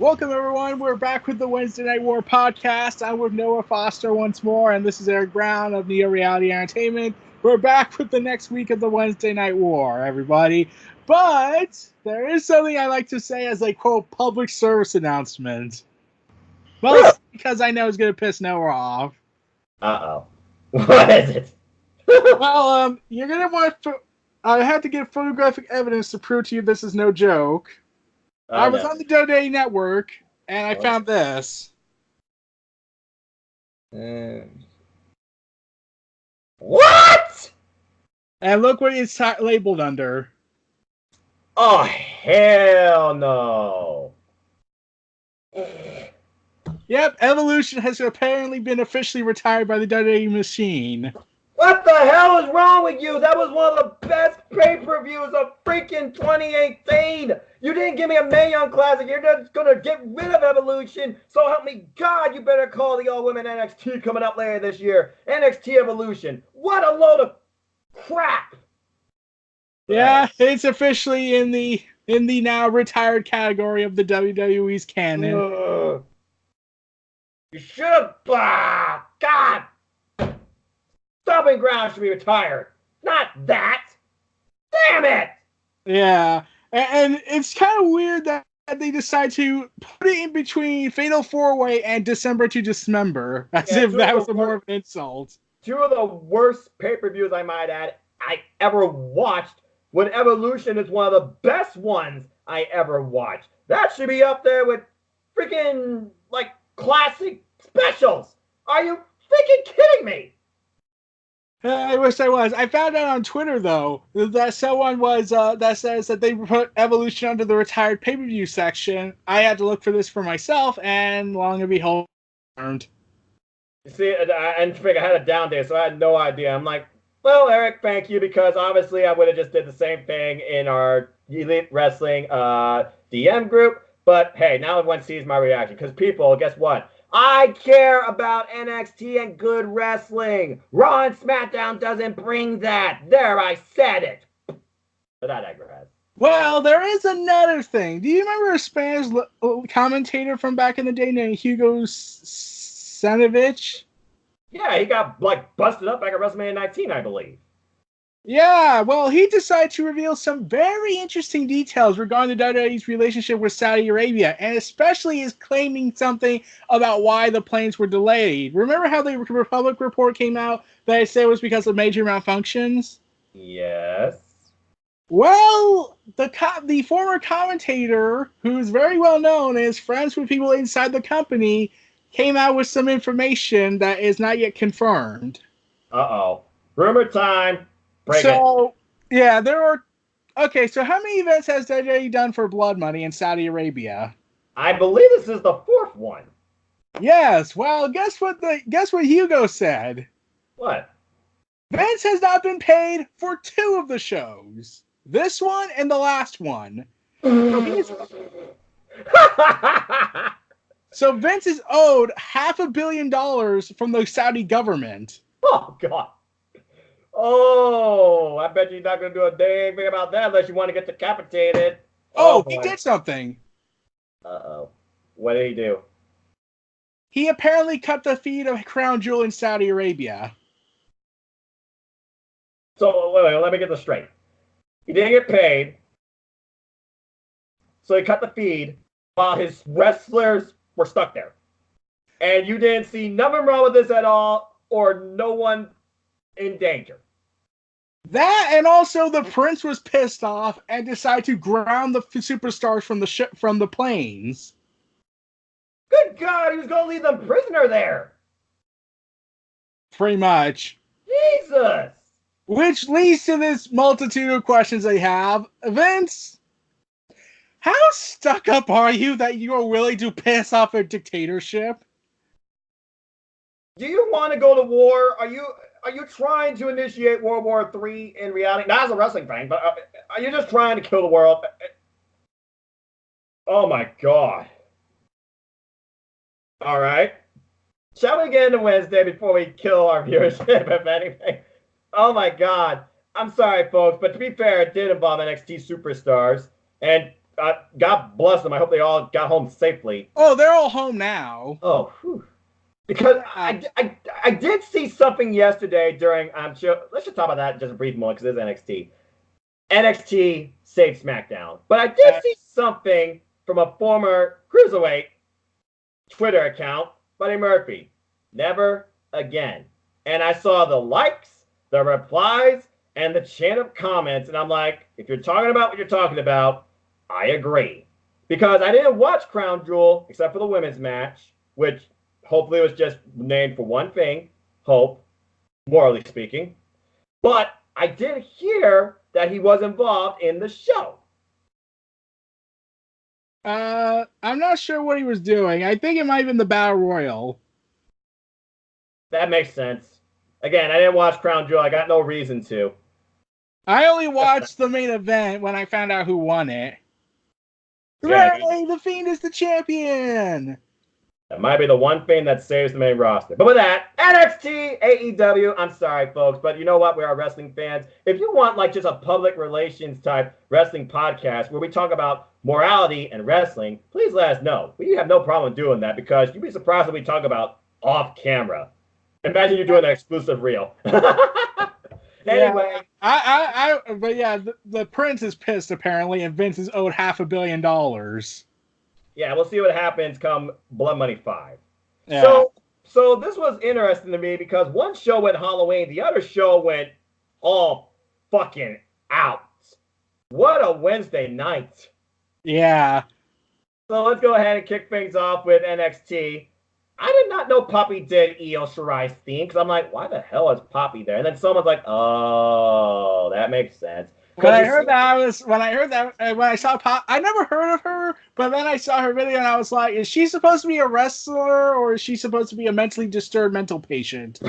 Welcome, everyone. We're back with the Wednesday Night War podcast. I'm with Noah Foster once more, and this is Eric Brown of Neo Reality Entertainment. We're back with the next week of the Wednesday Night War, everybody. But there is something I like to say as a, quote, public service announcement. Well, because I know it's going to piss Noah off. Uh-oh. What is it? Well, you're going to want to... I had to get photographic evidence to prove to you this is no joke. I was on the WWE Network, and I found this. What? And look what it's labeled under. Oh, hell no. Yep, Evolution has apparently been officially retired by the WWE machine. What the hell is wrong with you? That was one of the best pay-per-views of freaking 2018. You didn't give me a Mae Young Classic. You're just going to get rid of Evolution. So help me God, you better call the all-women NXT coming up later this year. NXT Evolution. What a load of crap. Yeah, it's officially in the now retired category of the WWE's canon. You should have... God! Stomping Ground should be retired. Not that. Damn it! Yeah, and it's kind of weird that they decide to put it in between Fatal 4-Way and December to Dismember, as if that was more of an insult. Two of the worst pay-per-views, I might add, I ever watched, when Evolution is one of the best ones I ever watched. That should be up there with freaking, like, classic specials. Are you freaking kidding me? I wish I was. I found out on Twitter, though, that someone was that says that they put Evolution under the retired pay-per-view section. I had to look for this for myself, and long and behold, you see, I had a down day, so I had no idea. I'm like, well, Eric, thank you, because obviously I would have just did the same thing in our Elite Wrestling DM group. But hey, now everyone sees my reaction, because people, guess what? I care about NXT and good wrestling. Raw and SmackDown doesn't bring that. There, I said it. But I digress. Well, there is another thing. Do you remember a Spanish commentator from back in the day named Hugo Sanovich? Yeah, he got busted up back at WrestleMania 19, I believe. Yeah, well, he decided to reveal some very interesting details regarding the WWE's relationship with Saudi Arabia, and especially is claiming something about why the planes were delayed. Remember how the Republic report came out that it said it was because of major malfunctions? Yes. Well, the former commentator, who's very well known and is friends with people inside the company, came out with some information that is not yet confirmed. Uh-oh. Rumor time. Yeah, there are... Okay, so how many events has WWE done for blood money in Saudi Arabia? I believe this is the fourth one. Yes, well, guess what Hugo said? What? Vince has not been paid for 2 of the shows. This one and the last one. So Vince is owed $500 million from the Saudi government. Oh, God. Oh, I bet you're not going to do a dang thing about that unless you want to get decapitated. Oh, he did something. Uh-oh. What did he do? He apparently cut the feed of Crown Jewel in Saudi Arabia. So, wait, let me get this straight. He didn't get paid, so he cut the feed while his wrestlers were stuck there. And you didn't see nothing wrong with this at all, or no one in danger. That, and also the prince was pissed off and decided to ground the superstars from the planes. Good God, he was going to leave them prisoner there. Pretty much. Jesus. Which leads to this multitude of questions they have. Vince, how stuck up are you that you are willing to piss off a dictatorship? Do you want to go to war? Are you trying to initiate World War III in reality? Not as a wrestling fan, but are you just trying to kill the world? Oh my God. All right. Shall we get into Wednesday before we kill our viewership, if anything? Oh my God. I'm sorry, folks, but to be fair, it did involve NXT superstars. And God bless them. I hope they all got home safely. Oh, they're all home now. Oh, whew. Because Yeah. I did see something yesterday during, I'm sure, let's just talk about that just a brief moment because it's NXT. NXT saved SmackDown. But I did see something from a former Cruiserweight Twitter account, Buddy Murphy. Never again. And I saw the likes, the replies, and the chant of comments, and I'm like, if you're talking about what you're talking about, I agree. Because I didn't watch Crown Jewel except for the women's match, which hopefully was just named for one thing, hope, morally speaking. But I did hear that he was involved in the show. I'm not sure what he was doing. I think it might have been the Battle Royal. That makes sense. Again, I didn't watch Crown Jewel. I got no reason to. I only watched the main event when I found out who won it. Yeah, Hooray! The Fiend is the champion! That might be the one thing that saves the main roster. But with that, NXT, AEW, I'm sorry, folks, but you know what? We are wrestling fans. If you want like just a public relations type wrestling podcast where we talk about morality and wrestling, please let us know. We have no problem doing that because you'd be surprised what we talk about off camera. Imagine you're doing an exclusive reel. Anyway. But yeah, the Prince is pissed apparently, and Vince is owed $500 million. Yeah, we'll see what happens come Blood Money 5. Yeah. So this was interesting to me because one show went Halloween, the other show went all fucking out. What a Wednesday night. Yeah. So let's go ahead and kick things off with NXT. I did not know Poppy did Io Shirai's theme because I'm like, why the hell is Poppy there? And then someone's like, oh, that makes sense. When I saw Pop, I never heard of her, but then I saw her video and I was like, is she supposed to be a wrestler or is she supposed to be a mentally disturbed mental patient?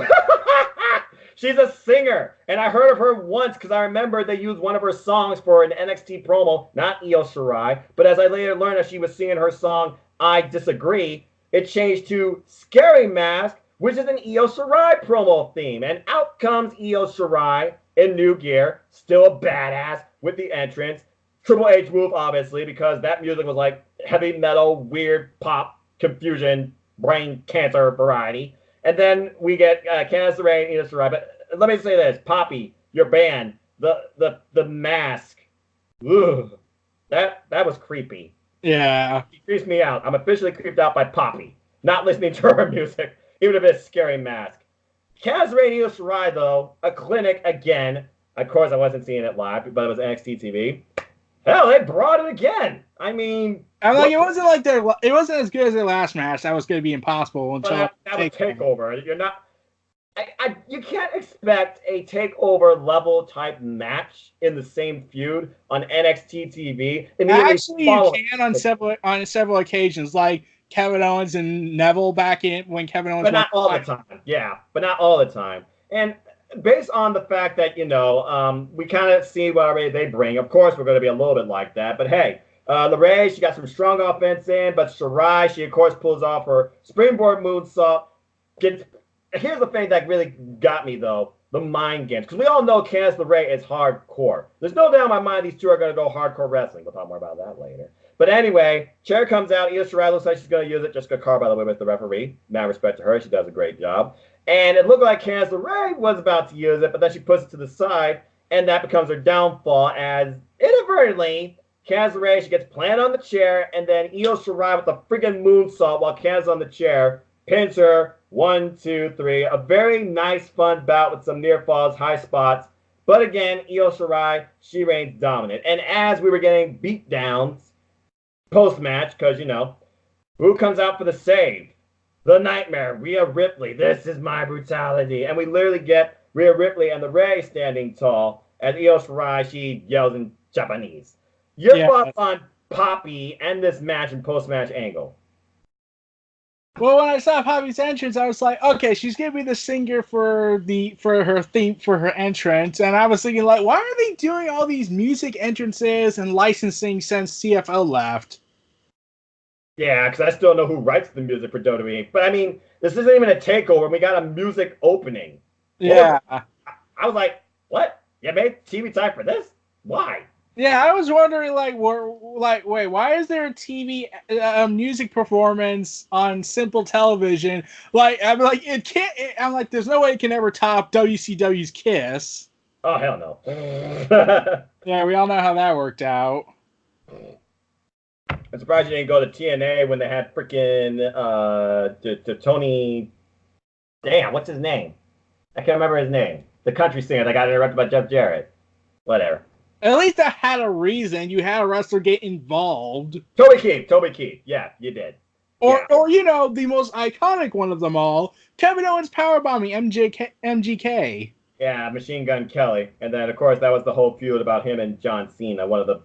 She's a singer, and I heard of her once because I remember they used one of her songs for an NXT promo, not Io Shirai, but as I later learned as she was singing her song, I Disagree, it changed to Scary Mask, which is an Io Shirai promo theme, and out comes Io Shirai in new gear, still a badass with the entrance. Triple H move, obviously, because that music was like heavy metal, weird pop, confusion, brain cancer variety. And then we get Candice LeRae and Io Shirai. But let me say this, Poppy, your band, the mask, ugh, that was creepy. Yeah. She creeps me out. I'm officially creeped out by Poppy, not listening to her music, even if it's Scary Mask. Candice LeRae and Io Shirai, though, a clinic again. Of course, I wasn't seeing it live, but it was NXT TV. Hell, they brought it again. I mean, I'm like, it wasn't as good as their last match. That was going to be impossible until that was takeover. You're not. You can't expect a takeover level type match in the same feud on NXT TV. Actually, you can on several occasions, like Kevin Owens and Neville back in when Kevin Owens. But not all the time. Yeah, but not all the time. And based on the fact that, we kind of see what already they bring. Of course, we're going to be a little bit like that. But hey, LeRae, she got some strong offense in. But Shirai, she, of course, pulls off her springboard moonsault. Here's the thing that really got me, though. The mind games. Because we all know Candice LeRae is hardcore. There's no doubt in my mind these two are going to go hardcore wrestling. We'll talk more about that later. But anyway, chair comes out. Io Shirai looks like she's going to use it. Jessica Carr, by the way, with the referee. Mad respect to her. She does a great job. And it looked like Candice LeRae was about to use it, but then she puts it to the side, and that becomes her downfall as, inadvertently, Candice LeRae, she gets planted on the chair, and then Io Shirai with the freaking moonsault while Candice on the chair pins her. 1, 2, 3. A very nice, fun bout with some near falls, high spots. But again, Io Shirai, she reigns dominant. And as we were getting beat downs post-match, because, who comes out for the save? The Nightmare, Rhea Ripley. This is my brutality. And we literally get Rhea Ripley and the Ray standing tall as Io Shirai, she yells in Japanese. Your thoughts on Poppy and this match and post-match angle? Well, when I saw Poppy's entrance, I was like, okay, she's gonna be the singer for her theme for her entrance, and I was thinking like, why are they doing all these music entrances and licensing since CFO left? Yeah, because I still know who writes the music for WWE. But I mean, this isn't even a takeover. We got a music opening. Yeah. I was like, what? You made TV time for this? Why? Yeah, I was wondering, wait, why is there a TV music performance on simple television? I'm like, it can't. I'm like, there's no way it can ever top WCW's Kiss. Oh, hell no. Yeah, we all know how that worked out. I'm surprised you didn't go to TNA when they had freaking Tony. Damn, what's his name? I can't remember his name. The country singer that got interrupted by Jeff Jarrett. Whatever. At least that had a reason. You had a wrestler get involved. Toby Keith. Yeah, you did. Or the most iconic one of them all, Kevin Owens powerbombing MGK. Yeah, Machine Gun Kelly. And then, of course, that was the whole feud about him and John Cena, one of the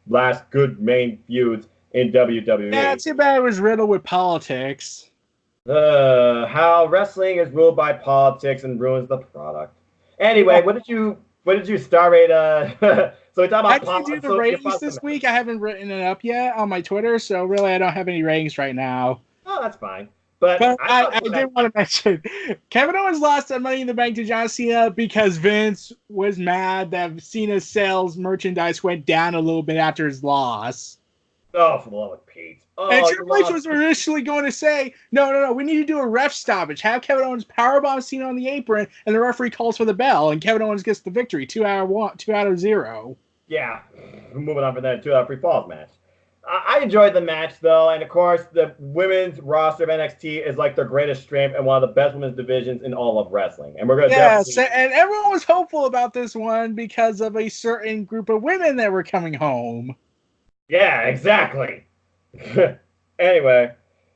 last good main feuds in WWE. Yeah, too bad it was riddled with politics. How wrestling is ruled by politics and ruins the product. Anyway, what did you star rate? So we talk about. I didn't do the ratings this week. I haven't written it up yet on my Twitter, so really I don't have any ratings right now. Oh, that's fine. But I did want to mention Kevin Owens lost that Money in the Bank to John Cena because Vince was mad that Cena's sales merchandise went down a little bit after his loss. Oh, for the love of Pete. Oh, and Triple H was initially going to say, no, we need to do a ref stoppage. Have Kevin Owens powerbomb Cena on the apron, and the referee calls for the bell, and Kevin Owens gets the victory, 2 out of 0. Yeah, moving on from that 2 out of 3 falls match. I enjoyed the match, though, and of course, the women's roster of NXT is like their greatest strength and one of the best women's divisions in all of wrestling. And we're going to and everyone was hopeful about this one because of a certain group of women that were coming home. Yeah, exactly. Anyway,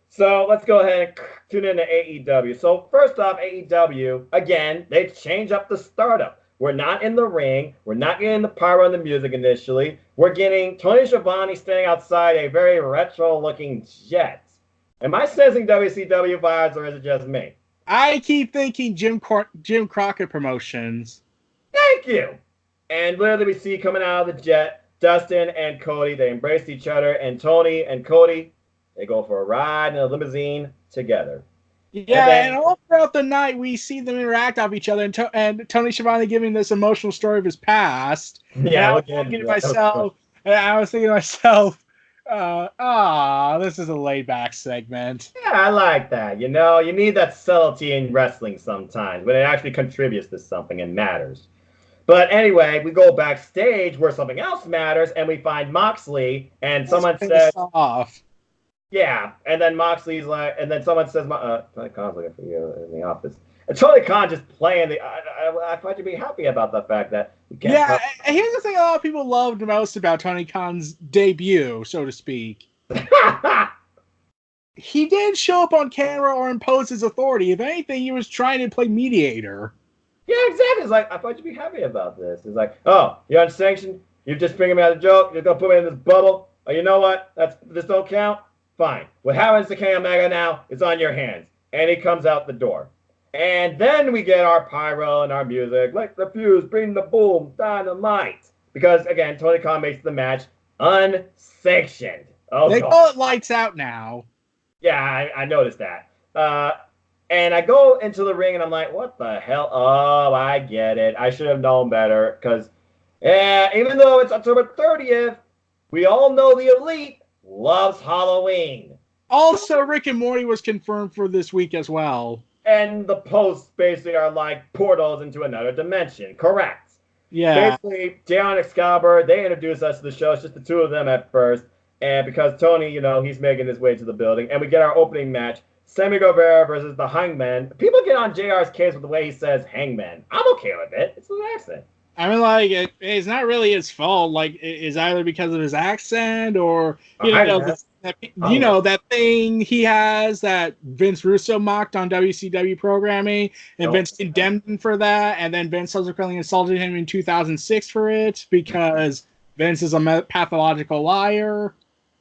so let's go ahead and tune in to AEW. So first off, AEW, again, they changed up the startup. We're not in the ring. We're not getting the pyro and the music initially. We're getting Tony Schiavone standing outside a very retro-looking jet. Am I sensing WCW vibes, or is it just me? I keep thinking Jim Crockett Promotions. Thank you. And literally we see coming out of the jet, Dustin and Cody. They embrace each other, and Tony and Cody, they go for a ride in a limousine together. Yeah, and all throughout the night, we see them interact off each other, and Tony Schiavone giving this emotional story of his past. Yeah, I was thinking to myself, this is a laid-back segment. Yeah, I like that. You know, you need that subtlety in wrestling sometimes, when it actually contributes to something and matters. But anyway, we go backstage where something else matters, and we find Moxley, and someone says, yeah, and then Moxley's like, and then someone says, Tony Khan's looking for you in the office. And Tony Khan just playing I thought you'd be happy about the fact that we can't. Yeah, and here's the thing a lot of people loved most about Tony Khan's debut, so to speak. He didn't show up on camera or impose his authority. If anything, he was trying to play mediator. Yeah, exactly. It's like, I thought you'd be happy about this. It's like, oh, you're unsanctioned? You're just figuring me out a joke? You're going to put me in this bubble? Oh, you know what? This don't count? Fine. What happens to Kenny Omega now is on your hands. And he comes out the door. And then we get our pyro and our music. Like the fuse, bring the boom, Dynamite. Because, again, Tony Khan makes the match unsanctioned. Oh, they call it lights out now. Yeah, I noticed that. And I go into the ring and I'm like, what the hell? Oh, I get it. I should have known better. Because even though it's October 30th, we all know the Elite loves Halloween. Also, Rick and Morty was confirmed for this week as well. And the posts basically are like portals into another dimension. Correct. Yeah. Basically, Jay and Excalibur, they introduce us to the show. It's just the two of them at first. And because Tony, you know, he's making his way to the building. And we get our opening match. Sammy Guevara versus the Hangman. People get on JR's case with the way he says Hangman. I'm okay with it. It's his accent. I mean, like, it's not really his fault. Like, it's either because of his accent or, that thing he has that Vince Russo mocked on WCW programming, and Vince condemned him for that, and then Vince subsequently insulted him in 2006 for it because Vince is a pathological liar.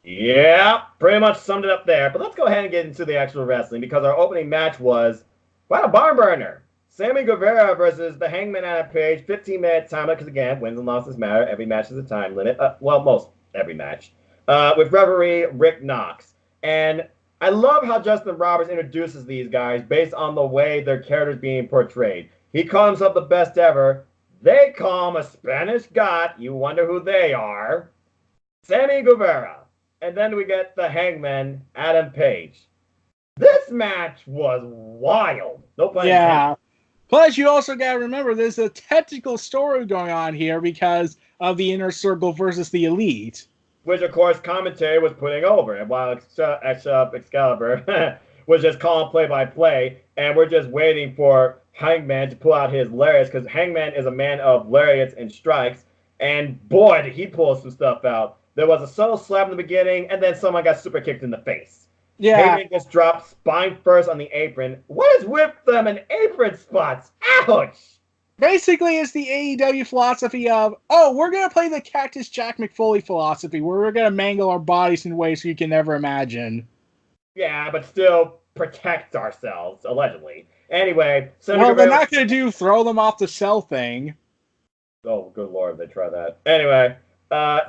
Yeah, pretty much summed it up there. But let's go ahead and get into the actual wrestling because our opening match was quite a barn burner. Sammy Guevara versus the Hangman Adam Page, 15-minute time limit, because again, wins and losses matter. Every match is a time limit. Most every match. With referee Rick Knox. And I love how Justin Roberts introduces these guys based on the way their characters being portrayed. He calls himself the best ever. They call him a Spanish god. You wonder who they are. Sammy Guevara. And then we get the Hangman, Adam Page. This match was wild. No pun intended. Yeah. Plus, you also got to remember there's a technical story going on here because of the Inner Circle versus the Elite. Which, of course, commentary was putting over. And while Excalibur was just calling play-by-play, and we're just waiting for Hangman to pull out his lariats, because Hangman is a man of lariats and strikes, and boy, did he pull some stuff out. There was a subtle slap in the beginning, and then someone got super kicked in the face. Yeah. Hangman gets dropped spine first on the apron. What is with them and apron spots? Ouch! Basically, it's the AEW philosophy of, we're going to play the Cactus Jack McFoley philosophy, where we're going to mangle our bodies in ways you can never imagine. Yeah, but still protect ourselves, allegedly. Anyway, they're not going to throw them off the cell thing. Oh, good lord, they try that. Anyway,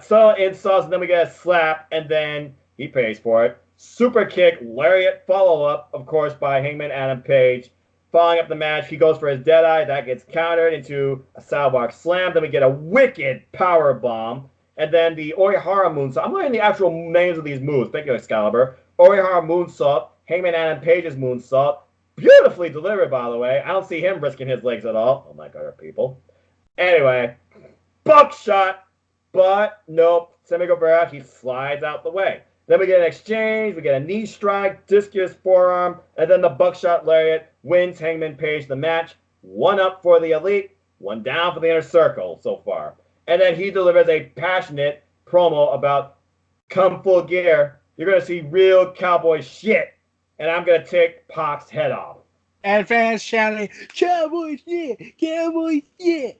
so insults, and then we get a slap, and then he pays for it. Super kick, lariat follow-up, of course, by Hangman Adam Page. Following up the match, he goes for his Deadeye. That gets countered into a Salvark Slam. Then we get a wicked power bomb. And then the Orihara Moonsault. I'm learning the actual names of these moves. Thank you, Excalibur. Orihara Moonsault. Hangman Adam Page's Moonsault. Beautifully delivered, by the way. I don't see him risking his legs at all. Oh, my God, people. Anyway, buckshot. But, nope. Sammy Guevara, he slides out the way. Then we get an exchange, we get a knee strike, discus forearm, and then the buckshot lariat wins Hangman Page the match. 1 up for the Elite, 1 down for the Inner Circle so far. And then he delivers a passionate promo about come full gear. You're going to see real cowboy shit, and I'm going to take Pac's head off. And fans chanting, Cowboys, yeah! Cowboys, yeah!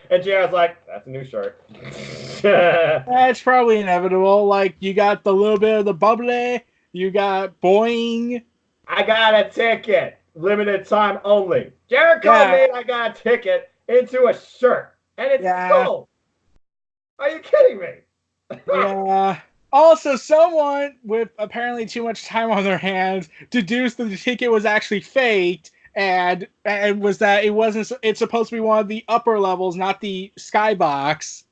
And JR's like, that's a new shirt. That's probably inevitable. Like, you got the little bit of the bubbly, you got boing. I got a ticket. Limited time only. Jericho made I got a ticket into a shirt. And it's sold. Are you kidding me? Yeah. Also, someone with apparently too much time on their hands deduced that the ticket was actually faked, and was that it's supposed to be one of the upper levels, not the skybox.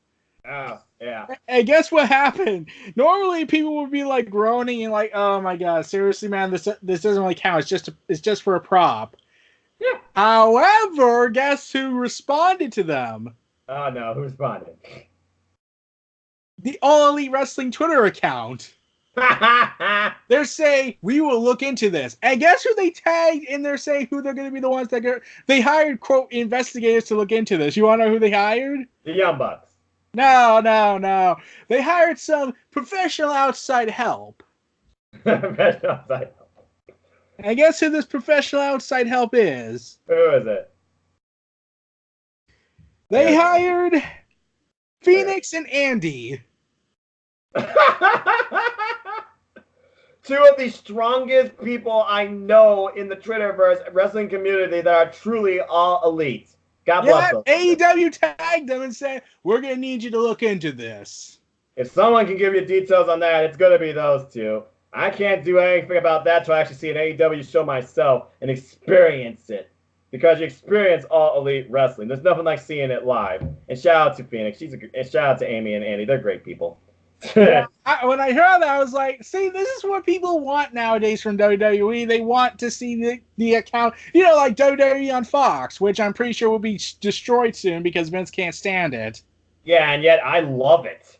Oh, yeah. And guess what happened? Normally, people would be like groaning and like, "Oh my god, seriously, man, this doesn't really count. It's just for a prop." Yeah. However, guess who responded to them? Oh no, who responded? The All Elite Wrestling Twitter account. They're saying, we will look into this. And guess who they tagged in there saying who they're going to be the ones that they hired, quote, investigators to look into this. You want to know who they hired? The Young Bucks. No. They hired some professional outside help. Professional outside help. And guess who this professional outside help is? Who is it? They hired Phoenix and Andy. Two of the strongest people I know in the Twitterverse wrestling community that are truly all elite. God bless them. AEW tagged them and said, we're going to need you to look into this. If someone can give you details on that, it's going to be those two. I can't do anything about that until I actually see an AEW show myself and experience it. Because you experience all elite wrestling. There's nothing like seeing it live. And shout out to Phoenix. And shout out to Amy and Andy. They're great people. When I heard that, I was like, see, this is what people want nowadays from WWE. They want to see the account, like WWE on Fox, which I'm pretty sure will be destroyed soon because Vince can't stand it. Yeah, and yet I love it.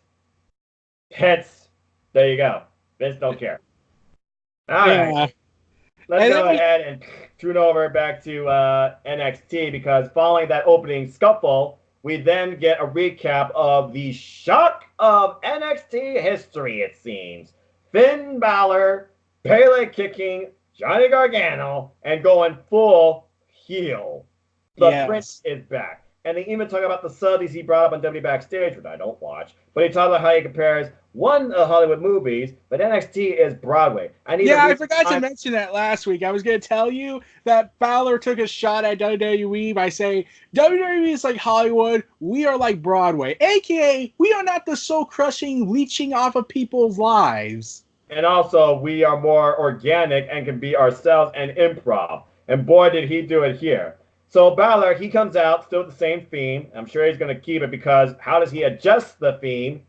Hence, there you go. Vince don't care. All right. Let's go ahead and tune over back to NXT, because following that opening scuffle, we then get a recap of the shock of NXT history, it seems. Finn Balor, Pele kicking Johnny Gargano, and going full heel. The Prince is back. And they even talk about the subtleties he brought up on WWE Backstage, which I don't watch. But he talked about how he compares one Hollywood movies, but NXT is Broadway. I forgot to mention that last week. I was going to tell you that Balor took a shot at WWE by saying, WWE is like Hollywood, we are like Broadway. AKA, we are not the soul-crushing, leeching off of people's lives. And also, we are more organic and can be ourselves and improv. And boy, did he do it here. So Balor, he comes out still with the same theme. I'm sure he's going to keep it because how does he adjust the theme?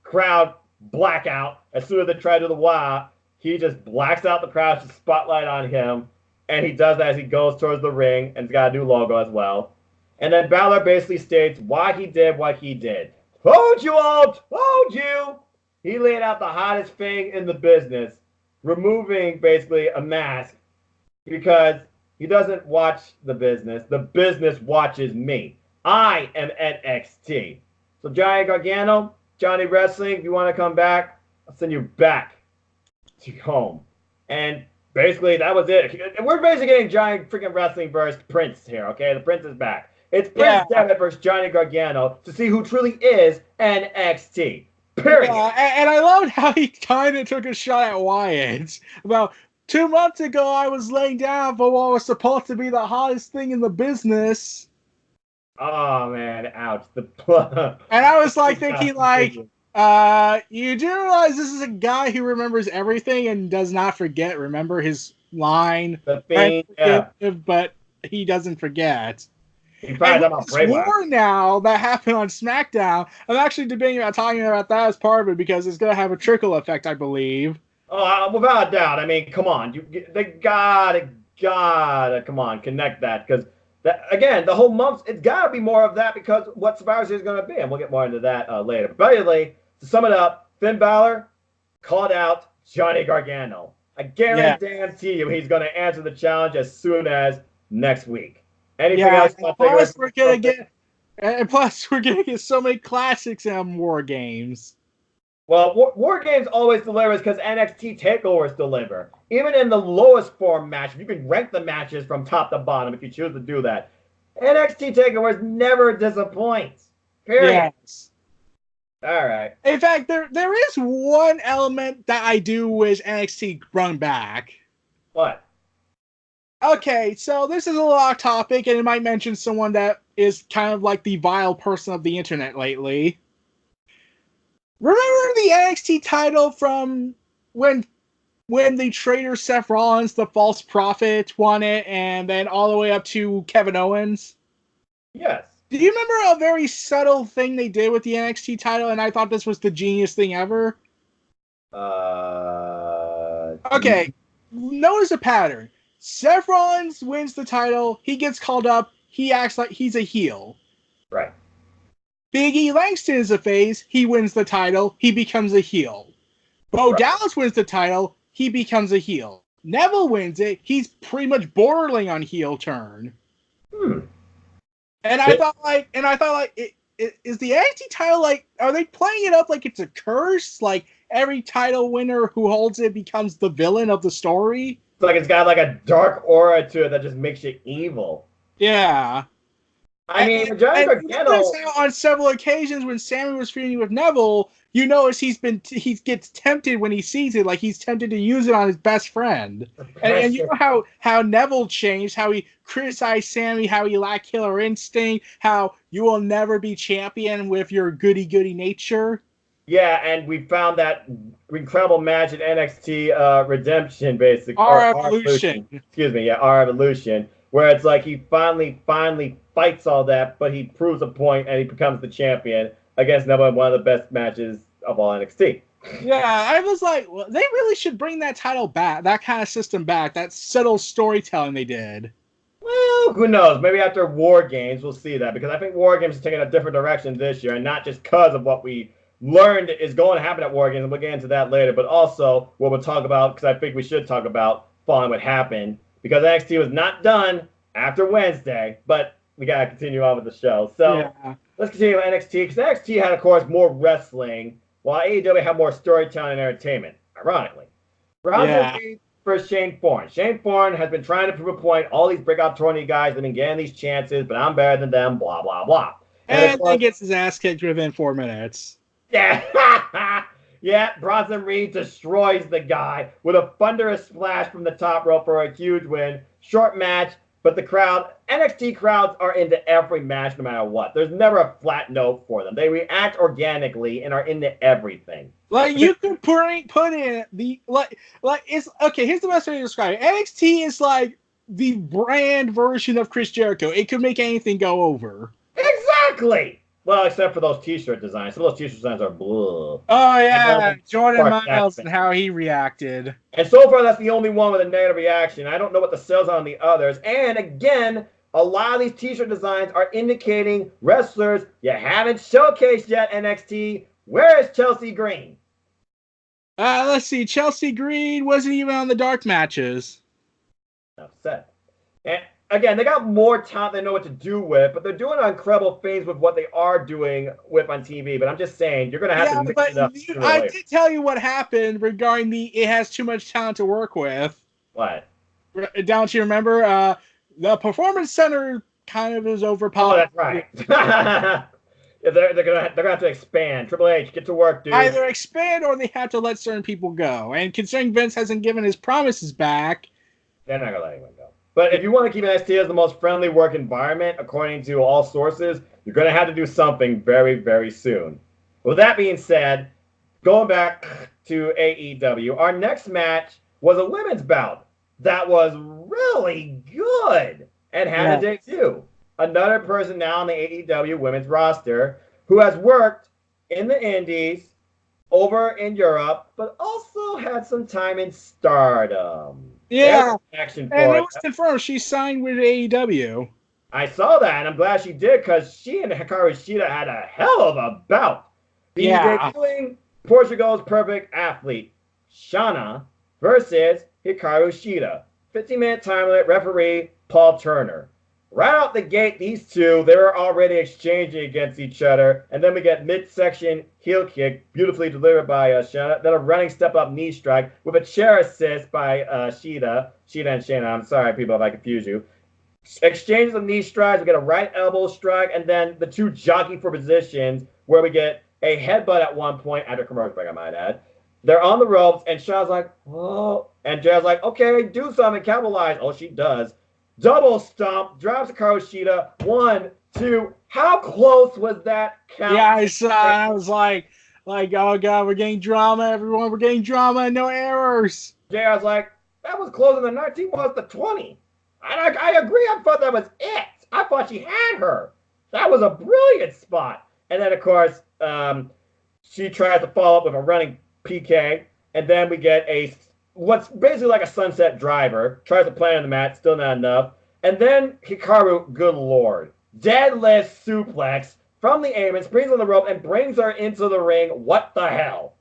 Crowd blackout. As soon as they try to do the wah, he just blacks out the crowd, just spotlight on him, and he does that as he goes towards the ring, and he's got a new logo as well. And then Balor basically states why he did what he did. Told you all, told you. He laid out the hottest thing in the business, removing basically a mask because he doesn't watch the business watches me. I am NXT. So Johnny Gargano, Johnny Wrestling, if you want to come back, I'll send you back to home. And basically that was it. We're basically getting Johnny freaking Wrestling versus Prince here, okay? The Prince is back. It's Prince Devitt versus Johnny Gargano to see who truly is NXT. Period. Yeah, and I loved how he kind of took a shot at Wyatt. About 2 months ago, I was laying down for what was supposed to be the hottest thing in the business. Oh, man, ouch. And I was like thinking, like, you do realize this is a guy who remembers everything and does not forget. Remember his line? The thing, yeah. But he doesn't forget. He finds out about this war now that happened on SmackDown, I'm actually debating about talking about that as part of it because it's going to have a trickle effect, I believe. Oh, without a doubt. I mean, come on. They gotta, come on, connect that. Because, again, the whole month, it's got to be more of that because what Survivor Series is going to be. And we'll get more into that later. But basically, to sum it up, Finn Balor called out Johnny Gargano. I guarantee you he's going to answer the challenge as soon as next week. Anything else? Plus, we're going to get so many classics in War Games. Well, War Games always delivers because NXT takeovers deliver. Even in the lowest form match, you can rank the matches from top to bottom if you choose to do that. NXT takeovers never disappoints. Period. Yes. All right. In fact, there is one element that I do wish NXT brought back. What? Okay, so this is a little off topic, and it might mention someone that is kind of like the vile person of the internet lately. Remember the NXT title from when the traitor Seth Rollins, the false prophet, won it, and then all the way up to Kevin Owens? Yes. Do you remember a very subtle thing they did with the NXT title, and I thought this was the genius thing ever? Okay, notice a pattern. Seth Rollins wins the title, he gets called up, he acts like he's a heel. Right. Big E Langston is a face, he wins the title, he becomes a heel. Bo Dallas wins the title, he becomes a heel. Neville wins it, he's pretty much bordering on heel turn. And I thought is the NXT title like, are they playing it up like it's a curse? Like every title winner who holds it becomes the villain of the story? It's like it's got like a dark aura to it that just makes you evil. Yeah. I mean, Johnny Gargano on several occasions when Sammy was feuding with Neville, you notice he gets tempted when he sees it, like he's tempted to use it on his best friend. And you know how Neville changed, how he criticized Sammy, how he lacked killer instinct, how you will never be champion with your goody-goody nature. Yeah, and we found that incredible match at NXT Redemption, basically. Our Evolution. Excuse me, yeah, Our Evolution, where it's like he finally fights all that, but he proves a point and he becomes the champion against one of the best matches of all NXT. Yeah, I was like, well, they really should bring that title back, that kind of system back, that subtle storytelling they did. Well, who knows? Maybe after War Games we'll see that, because I think War Games is taking a different direction this year, and not just because of what we learned is going to happen at War Games, and we'll get into that later, but also what we'll talk about, because I think we should talk about following what happened, because NXT was not done after Wednesday, but we got to continue on with the show. So let's continue with NXT, because NXT had, of course, more wrestling, while AEW had more storytelling and entertainment, ironically. Roundup versus Shane Thorne. Shane Thorne has been trying to prove a point. All these breakout tourney guys have been getting these chances, but I'm better than them, blah, blah, blah. And he gets his ass kicked within 4 minutes. Yeah. Yeah, Bronson Reed destroys the guy with a thunderous splash from the top rope for a huge win. Short match, but the NXT crowds are into every match no matter what. There's never a flat note for them. They react organically and are into everything. Like, you could put in the, like it's, okay, here's the best way to describe it. NXT is like the brand version of Chris Jericho. It could make anything go over. Exactly. Well, except for those T-shirt designs. Some of those T-shirt designs are blue. Oh yeah, Jordan Miles and that. how he reacted. And so far, that's the only one with a negative reaction. I don't know what the sales are on the others. And again, a lot of these T-shirt designs are indicating wrestlers you haven't showcased yet. NXT. Where is Chelsea Green? Let's see. Chelsea Green wasn't even on the dark matches. Enough said. And again, they got more talent they know what to do with, but they're doing incredible things with what they are doing with on TV. But I'm just saying, you're going to have to mix it up. I did tell you what happened regarding it has too much talent to work with. What? Don't you remember? The Performance Center kind of is overpowered. Oh, that's right. they're gonna have to expand. Triple H, get to work, dude. Either expand or they have to let certain people go. And considering Vince hasn't given his promises back, they're not gonna let anyone go. But if you want to keep NXT as the most friendly work environment, according to all sources, you're gonna have to do something very, very soon. With that being said, going back to AEW, our next match was a women's bout that was really good and had a debut. Another person now on the AEW women's roster who has worked in the Indies, over in Europe, but also had some time in Stardom. Yeah, and it was confirmed she signed with AEW. I saw that, and I'm glad she did, because she and Hikaru Shida had a hell of a bout. Debuting Portugal's perfect athlete, Shana, versus Hikaru Shida. 15-minute time limit, referee Paul Turner. Right out the gate, these two, they were already exchanging against each other. And then we get midsection heel kick, beautifully delivered by Shana. Then a running step-up knee strike with a chair assist by Shida. Shida and Shana, I'm sorry, people, if I confuse you. Exchanges of knee strikes, we get a right elbow strike, and then the two jockey for positions where we get a headbutt at one point, after commercial break, I might add. They're on the ropes, and Shana's like, oh. And Jared's like, okay, do something, capitalize. Oh, she does. Double stomp, drops Hikaru Shida. 1, 2. How close was that count? Yeah, I saw. I was like, oh god, we're getting drama, everyone. We're getting drama and no errors. JR's like, that was closer than 19 was to 20. I agree. I thought that was it. I thought she had her. That was a brilliant spot. And then, of course, she tries to follow up with a running PK, and then we get what's basically like a sunset driver, tries to play on the mat, still not enough. And then Hikaru, good lord, deadlift suplex from the apron, springs on the rope, and brings her into the ring. What the hell?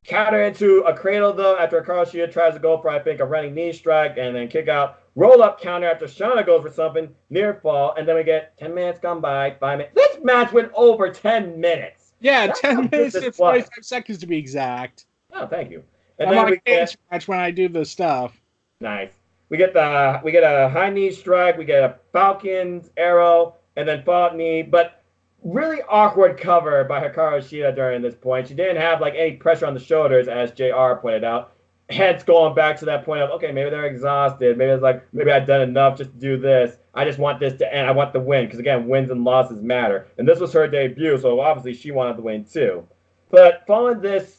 Counter into a cradle, though, after Hikaru Shida tries to go for, I think, a running knee strike, and then kick out. Roll-up counter after Shana goes for something, near fall, and then we get 10 minutes gone by, 5 minutes. This match went over 10 minutes. Yeah, that's 10 minutes and 45 seconds to be exact. Oh, thank you. And I'm then on we get match when I do the stuff. Nice. We get a high knee strike, we get a Falcon's arrow, and then fall knee, but really awkward cover by Hikaru Shida during this point. She didn't have like any pressure on the shoulders, as JR pointed out. Hence going back to that point of, okay, maybe they're exhausted. Maybe it's like, maybe I've done enough just to do this. I just want this to end. I want the win, because again, wins and losses matter. And this was her debut, so obviously she wanted to win too. But following this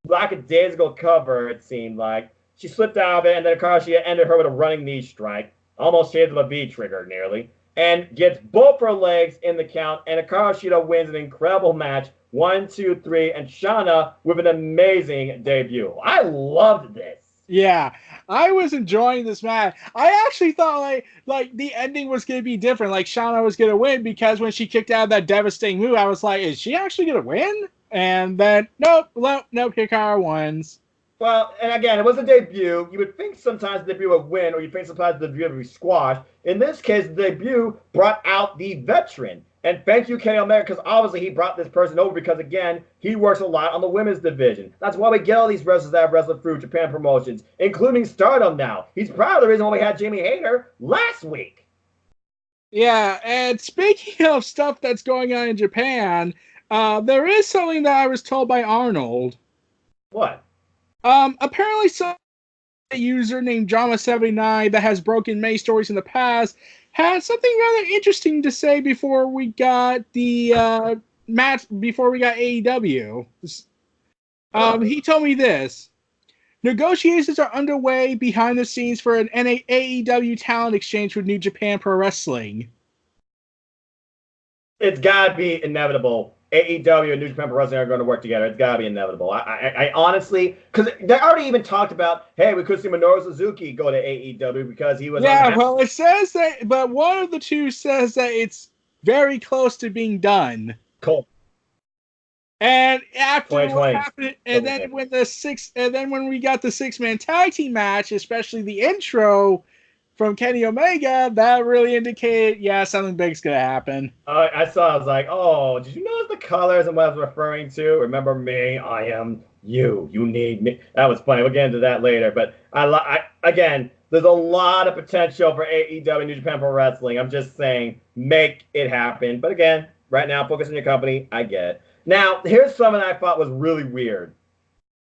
lackadaisical cover, it seemed like, she slipped out of it, and then Hikaru Shida ended her with a running knee strike, almost shaded the V trigger nearly, and gets both her legs in the count, and Hikaru Shida wins an incredible match, 1, 2, 3, and Shana with an amazing debut. I loved this. Yeah, I was enjoying this match. I actually thought like the ending was going to be different. Like Shana was going to win, because when she kicked out of that devastating move, I was like, is she actually going to win? And then, nope, Hikaru wins. Well, and again, it was a debut. You would think sometimes the debut would win, or you'd think sometimes the debut would be squashed. In this case, the debut brought out the veteran. And thank you, Kenny Omega, because obviously he brought this person over because, again, he works a lot on the women's division. That's why we get all these wrestlers that have wrestled through Japan promotions, including Stardom now. He's probably the reason why we had Jamie Hayter last week. Yeah, and speaking of stuff that's going on in Japan, there is something that I was told by Arnold. What? Apparently a user named Drama79 that has broken many stories in the past had something rather interesting to say before we got the match, before we got AEW. He told me this. Negotiations are underway behind the scenes for an AEW talent exchange with New Japan Pro Wrestling. It's got to be inevitable. AEW and New Japan Pro Wrestling are going to work together. It's got to be inevitable. I honestly, because they already even talked about, hey, we could see Minoru Suzuki go to AEW because he was unhappy. Well, it says that, but one of the two says that it's very close to being done. Cool. And after what happened, and then when we got the 6-man tag team match, especially the intro from Kenny Omega, that really indicated, yeah, something big's gonna happen. I was like, oh, did you notice the colors and what I was referring to? Remember me? I am you. You need me. That was funny. We'll get into that later. But again, there's a lot of potential for AEW New Japan Pro Wrestling. I'm just saying, make it happen. But again, right now, focus on your company. I get it. Now, here's something I thought was really weird.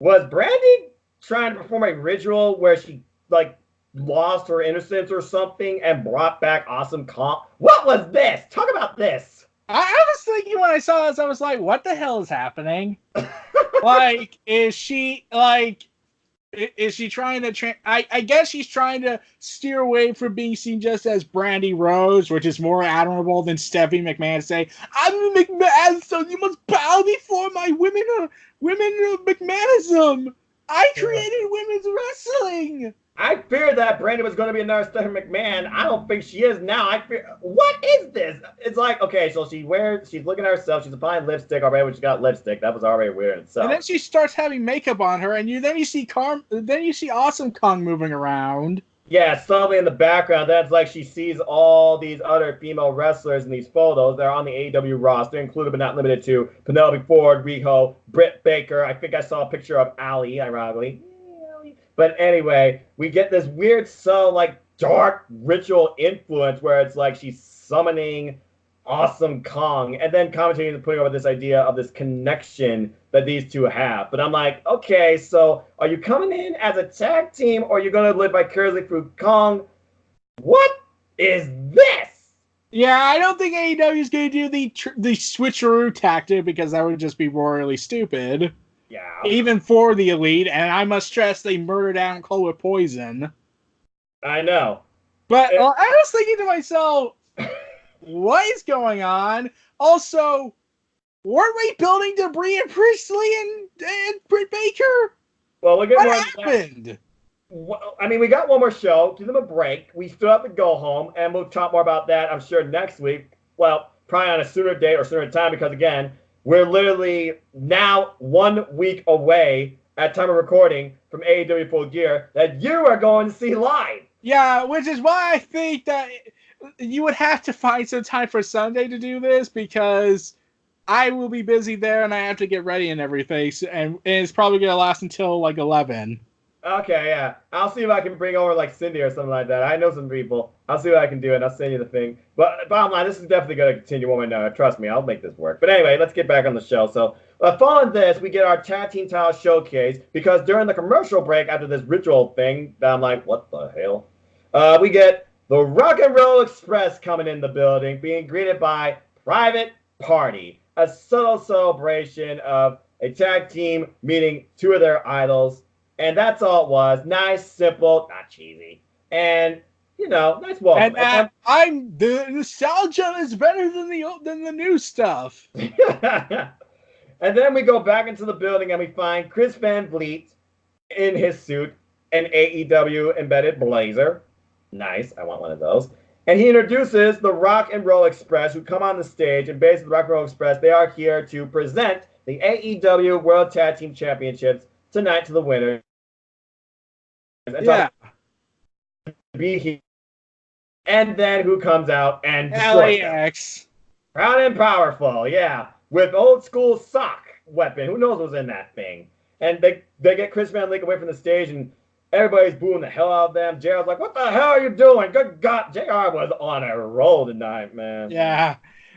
Was Brandy trying to perform a ritual where she, like, lost her innocence or something and brought back Awesome Kong? What was this? Talk about this. I was thinking when I saw this, I was like, what the hell is happening? Like, is she trying to I guess she's trying to steer away from being seen just as Brandy Rose, which is more admirable than Stephanie McMahon say, I'm McMahon, so you must bow before my women McMahonism. I created women's wrestling. I feared that Brandy was going to be another Stephanie McMahon. I don't think she is now. I fear. What is this? It's like, okay, so she's looking at herself. She's applying lipstick already when she got lipstick. That was already weird in itself. And then she starts having makeup on her, and then you see Awesome Kong moving around. Yeah, suddenly in the background, that's like she sees all these other female wrestlers in these photos. They're on the AEW roster, included but not limited to Penelope Ford, Riho, Britt Baker. I think I saw a picture of Allie, ironically. But anyway, we get this weird, dark ritual influence where it's like she's summoning Awesome Kong and then commentating and putting over this idea of this connection that these two have. But I'm like, okay, so are you coming in as a tag team or are you going to live vicariously through Kong? What is this? Yeah, I don't think AEW is going to do the switcheroo tactic because that would just be royally stupid. Yeah. Even for the Elite, and I must stress they murdered Adam Cole with poison. I know. But I was thinking to myself, what is going on? Also, weren't we building Debris and Priestley and Britt Baker? Well, look at what happened. I mean, we got one more show. Give them a break. We still have to go home, and we'll talk more about that, I'm sure, next week. Well, probably on a sooner date or sooner time because, again, we're literally now 1 week away at time of recording from AEW Full Gear that you are going to see live. Yeah, which is why I think that you would have to find some time for Sunday to do this because I will be busy there and I have to get ready and everything. And it's probably going to last until like 11. Okay, yeah. I'll see if I can bring over like Cindy or something like that. I know some people. I'll see what I can do and I'll send you the thing. But bottom line, this is definitely going to continue one way or another. Trust me, I'll make this work. But anyway, let's get back on the show. So following this, we get our tag team title showcase because during the commercial break after this ritual thing, I'm like, what the hell? We get the Rock and Roll Express coming in the building, being greeted by Private Party, a subtle celebration of a tag team meeting two of their idols. And that's all it was. Nice, simple, not cheesy. And, nice welcome. And the nostalgia is better than the new stuff. And then we go back into the building and we find Chris Van Vliet in his suit, an AEW embedded blazer. Nice. I want one of those. And he introduces the Rock and Roll Express, who come on the stage. And basically, the Rock and Roll Express, they are here to present the AEW World Tag Team Championships tonight to the winners. Yeah. Be here. And then who comes out and destroys LAX. Proud and powerful, yeah. With old school sock weapon. Who knows what's in that thing? And they get Chris Van Vliet away from the stage and everybody's booing the hell out of them. JR's like, what the hell are you doing? Good God. JR was on a roll tonight, man. Yeah.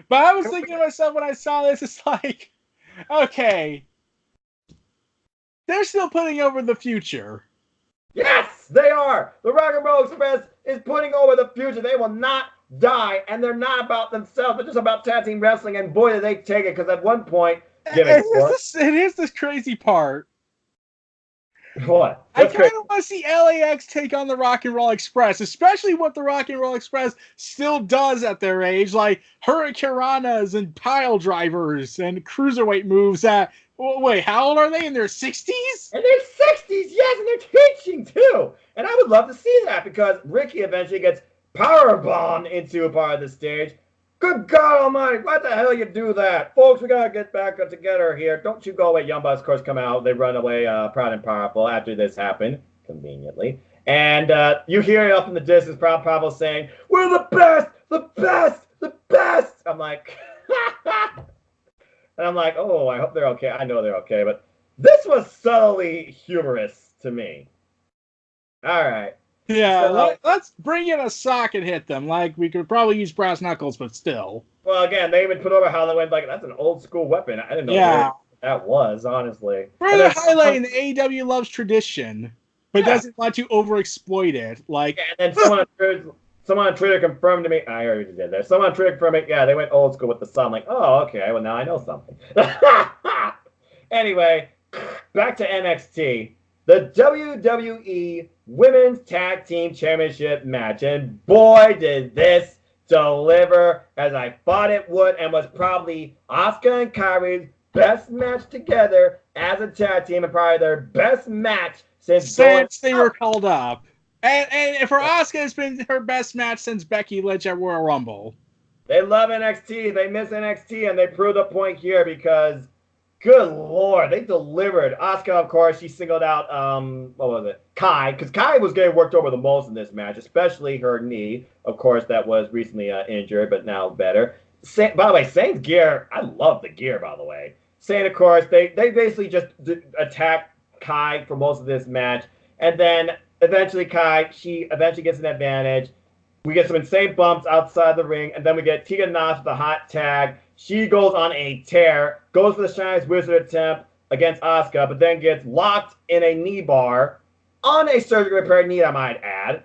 But I was thinking to myself when I saw this, it's like, okay, they're still putting over the future. Yes, they are. The Rock and Roll Express is putting over the future. They will not die, and they're not about themselves. They're just about tag team wrestling, and boy, did they take it, because at one point, it is this crazy part. What? I What's kind crazy? of want to see LAX take on the Rock and Roll Express, especially what the Rock and Roll Express still does at their age, like Hurricanranas and pile drivers and cruiserweight moves that. Wait, how old are they? In their 60s? And they're 60s, yes, and they're teaching too. And I would love to see that because Ricky eventually gets power bombed into a part of the stage. Good God Almighty, why the hell you do that, folks? We gotta get back together here. Don't you go away. Young Bucks, of course, come out. They run away, proud and powerful after this happened, conveniently. And you hear it up in the distance, Proud Pablo saying, "We're the best, the best, the best." I'm like, and I'm like, oh, I hope they're okay. I know they're okay, but this was subtly humorous to me. All right. Yeah, So, let's bring in a sock and hit them. Like, we could probably use brass knuckles, but still. well, again, they even put over how they went, like, that's an old school weapon. I didn't know Yeah. that was, honestly. And Further then, highlighting the AEW loves tradition, but yeah. doesn't want to overexploit it. Like, And then someone on Twitter confirmed to me, I already did that. Someone on Twitter confirmed me, yeah, they went old school with the sun. I'm like, oh, okay, well, now I know something. Anyway, back to NXT. The WWE Women's Tag Team Championship match. And boy, did this deliver as I thought it would, and was probably Asuka and Kairi's best match together as a tag team, and probably their best match since they were called up. And for Asuka, it's been her best match since Becky Lynch at Royal Rumble. They love NXT. They miss NXT, and they proved a point here because, good Lord, they delivered. Asuka, of course, she singled out, what was it? Kai, because Kai was getting worked over the most in this match, especially her knee, of course, that was recently injured, but now better. By the way, Saint's gear, I love the gear, by the way. Saint, of course, they basically just attacked Kai for most of this match, and then eventually she eventually gets an advantage. We get some insane bumps outside the ring, and then we get Tegan Knox with a hot tag. She goes on a tear, goes for the Chinese Wizard attempt against Asuka, but then gets locked in a knee bar on a surgically repaired knee, I might add.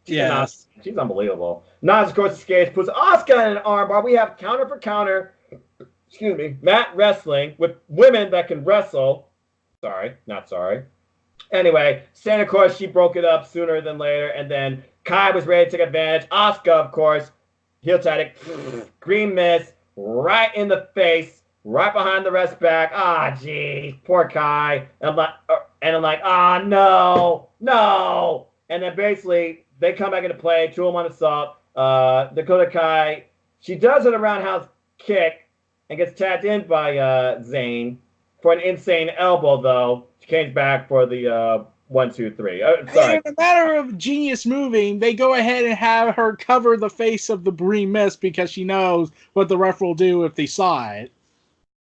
Yes. She's unbelievable. Knox, of course, escapes, puts Asuka in an armbar. We have counter for counter, excuse me, mat wrestling with women that can wrestle. Sorry, not sorry. Anyway, Santa, of course, she broke it up sooner than later, and then Kai was ready to take advantage. Asuka, of course, heel tactic, green mist, right in the face, right behind the rest back. Ah, geez, poor Kai. And I'm like, ah, no, no. And then basically, they come back into play, 2-on-1 assault. Dakota Kai, she does it a roundhouse kick and gets tapped in by Zayn for an insane elbow, though. She came back for the 1, 2, 3. Sorry. In a matter of genius moving, they go ahead and have her cover the face of the green mist because she knows what the ref will do if they saw it.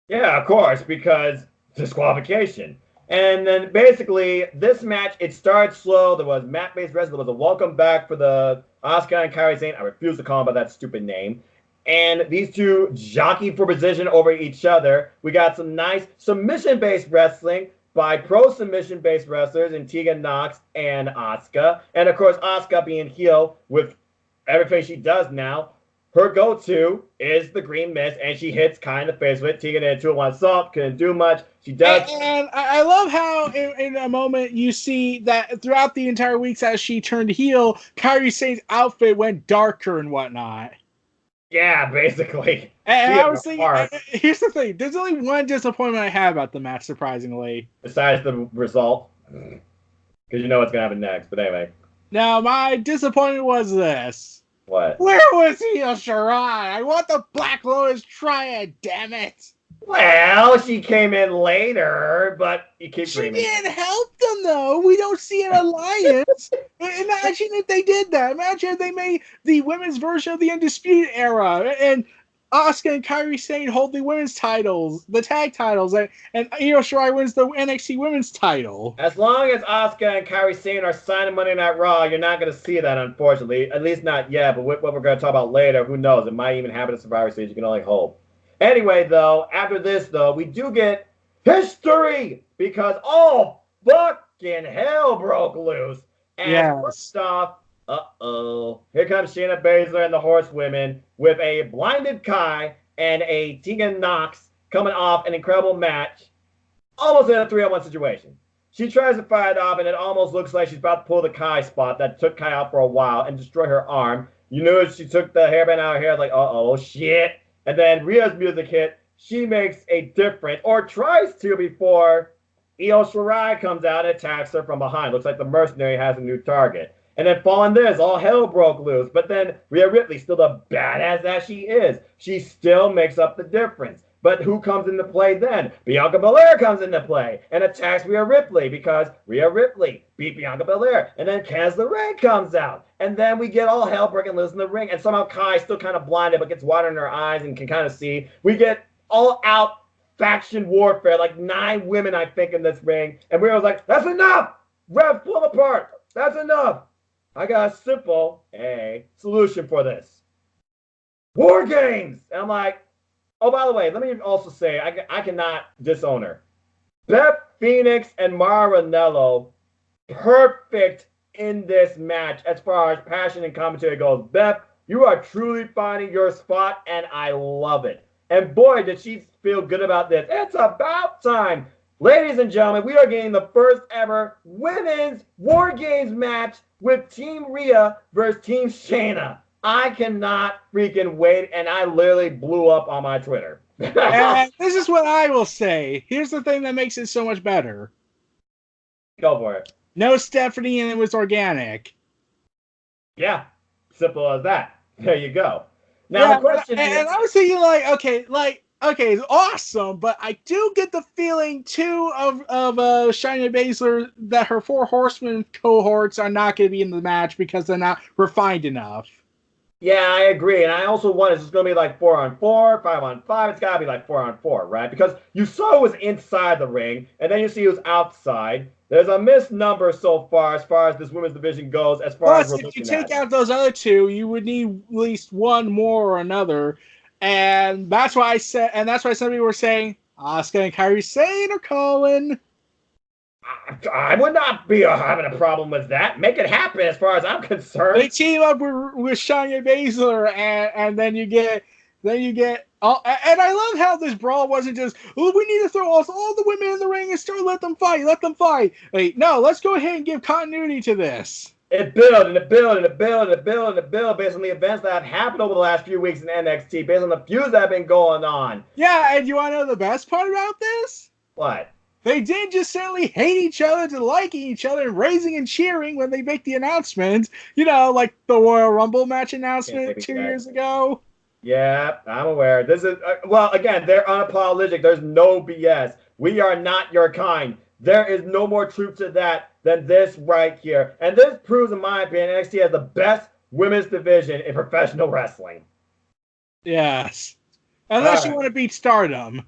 Yeah, of course, because disqualification. And then basically, this match, it started slow. There was mat-based wrestling. There was a welcome back for the Asuka and Kairi Sane. I refuse to call them by that stupid name. And these two jockeyed for position over each other. We got some nice submission-based wrestling by pro submission-based wrestlers in Tegan Knox and Asuka. And of course, Asuka being heel with everything she does now. Her go-to is the green mist, and she hits Kai in the face with it. Tegan in a 2-on-1 assault, couldn't do much. She does. And I love how in a moment you see that throughout the entire weeks as she turned heel, Kairi Sane's outfit went darker and whatnot. Yeah, basically. And I was thinking, here's the thing. There's only one disappointment I have about the match, surprisingly. Besides the result. Because you know what's going to happen next. But anyway. Now, my disappointment was this. What? Where was Io Shirai? I want the Black Lotus Triad, damn it! Well, she came in later, but you keep dreaming. She didn't help them, though. We don't see an alliance. Imagine if they did that. Imagine if they made the women's version of the Undisputed Era, and Asuka and Kairi Sane hold the women's titles, the tag titles, and Io Shirai wins the NXT women's title. As long as Asuka and Kairi Sane are signing Monday Night Raw, you're not going to see that, unfortunately. At least not yet, but what we're going to talk about later, who knows? It might even happen at Survivor Series. You can only hope. Anyway, though, after this, though, we do get history because all fucking hell broke loose. And first off, here comes Shayna Baszler and the Horsewomen with a blinded Kai and a Tegan Knox coming off an incredible match, almost in a 3-on-1 situation. She tries to fight off, and it almost looks like she's about to pull the Kai spot that took Kai out for a while and destroy her arm. You notice she took the hairband out of her hair, like, uh-oh, shit. And then Rhea's music hit. She makes a different, or tries to, before Io Shirai comes out and attacks her from behind. Looks like the mercenary has a new target. And then following this, all hell broke loose. But then Rhea Ripley, still the badass that she is, she still makes up the difference. But who comes into play then? Bianca Belair comes into play and attacks Rhea Ripley because Rhea Ripley beat Bianca Belair. And then Candice LeRae comes out. And then we get all hell breaking loose in the ring. And somehow Kai, still kind of blinded, but gets water in her eyes and can kind of see. We get all out faction warfare, like 9 women, I think, in this ring. And Rhea was like, that's enough! Ref, pull them apart! That's enough! I got a simple solution for this. War Games! And I'm like, oh, by the way, let me also say, I cannot disown her. Beth Phoenix and Mara Ranello, perfect in this match as far as passion and commentary goes. Beth, you are truly finding your spot, and I love it. And boy, did she feel good about this. It's about time. Ladies and gentlemen, we are getting the first ever women's War Games match with Team Rhea versus Team Shayna. I cannot freaking wait, and I literally blew up on my Twitter. And this is what I will say. Here's the thing that makes it so much better. Go for it. No Stephanie, and it was organic. Yeah, simple as that. There you go. Now the question is, and I was thinking, okay, it's awesome, but I do get the feeling too of Shayna Baszler that her 4 Horsemen cohorts are not going to be in the match because they're not refined enough. Yeah, I agree, and I also want it's going to be like 4-on-4, 5-on-5. It's got to be like 4-on-4, right? Because you saw it was inside the ring, and then you see it was outside. There's a missed number so far as this women's division goes. As far as if you take out those other 2, you would need at least one more or another. And that's why some people were saying Asuka and Kairi Sane are calling. I would not be having a problem with that. Make it happen, as far as I'm concerned. They team up with Shayna Baszler, and then you get. And I love how this brawl wasn't just, oh, we need to throw all the women in the ring and let them fight. Wait, no, let's go ahead and give continuity to this. It built and it built and it built and it built and it built based on the events that have happened over the last few weeks in NXT, based on the feuds that have been going on. Yeah, and you want to know the best part about this? What? They didn't just suddenly hate each other to liking each other and raising and cheering when they make the announcements. You know, like the Royal Rumble match announcement 2 years ago. Yeah, I'm aware. This is, well, again, they're unapologetic. There's no BS. We are not your kind. There is no more truth to that than this right here. And this proves, in my opinion, NXT has the best women's division in professional wrestling. Yes. Unless you want to beat Stardom.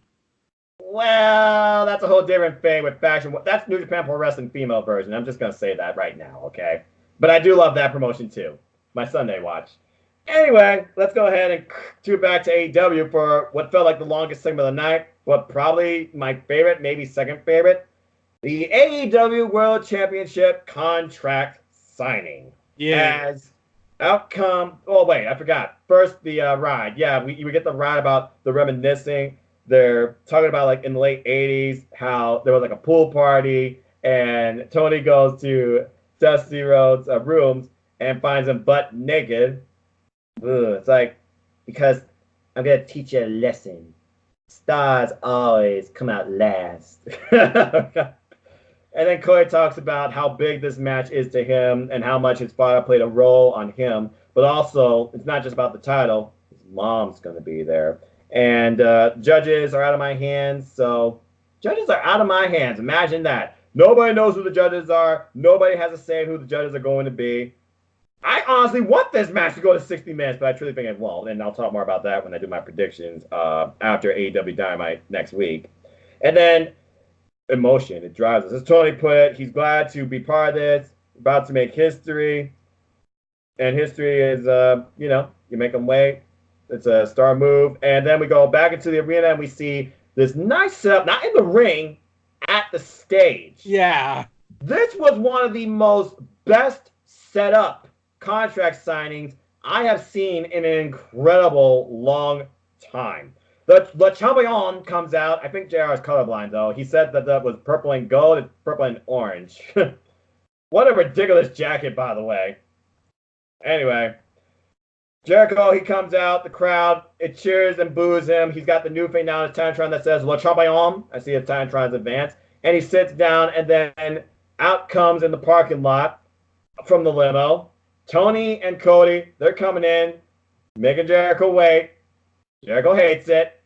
Well, that's a whole different thing with faction. That's New Japan Pro Wrestling female version. I'm just going to say that right now, okay? But I do love that promotion, too. My Sunday watch. Anyway, let's go ahead and tune back to AEW for what felt like the longest segment of the night, but probably my favorite, maybe second favorite, the AEW World Championship contract signing. Yeah. As outcome, oh wait, I forgot. First, the ride. Yeah, we get the ride about the reminiscing. They're talking about, like, in the late 80s, how there was, like, a pool party, and Tony goes to Dusty Rhodes' rooms and finds him butt naked. Ugh, it's like, because I'm going to teach you a lesson. Stars always come out last. And then Corey talks about how big this match is to him and how much his father played a role on him. But also, it's not just about the title. His mom's going to be there. And judges are out of my hands. So judges are out of my hands. Imagine that. Nobody knows who the judges are. Nobody has a say in who the judges are going to be. I honestly want this match to go to 60 minutes, but I truly think it won't. And I'll talk more about that when I do my predictions after AEW Dynamite next week. And then emotion, it drives us. As Tony put it, he's glad to be part of this, about to make history. And history is, you make them wait. It's a star move. And then we go back into the arena and we see this nice setup, not in the ring, at the stage. Yeah. This was one of the most best set up contract signings I have seen in an incredible long time. The champion comes out. I think JR is colorblind, though. He said that was purple and gold. It's purple and orange. What a ridiculous jacket, by the way. Anyway, Jericho, he comes out. The crowd, it cheers and boos him. He's got the new thing now in his Titantron that says Le Champion. I see his Titantron's advance. And he sits down, and then out comes in the parking lot from the limo Tony and Cody. They're coming in, making Jericho wait. Jericho hates it.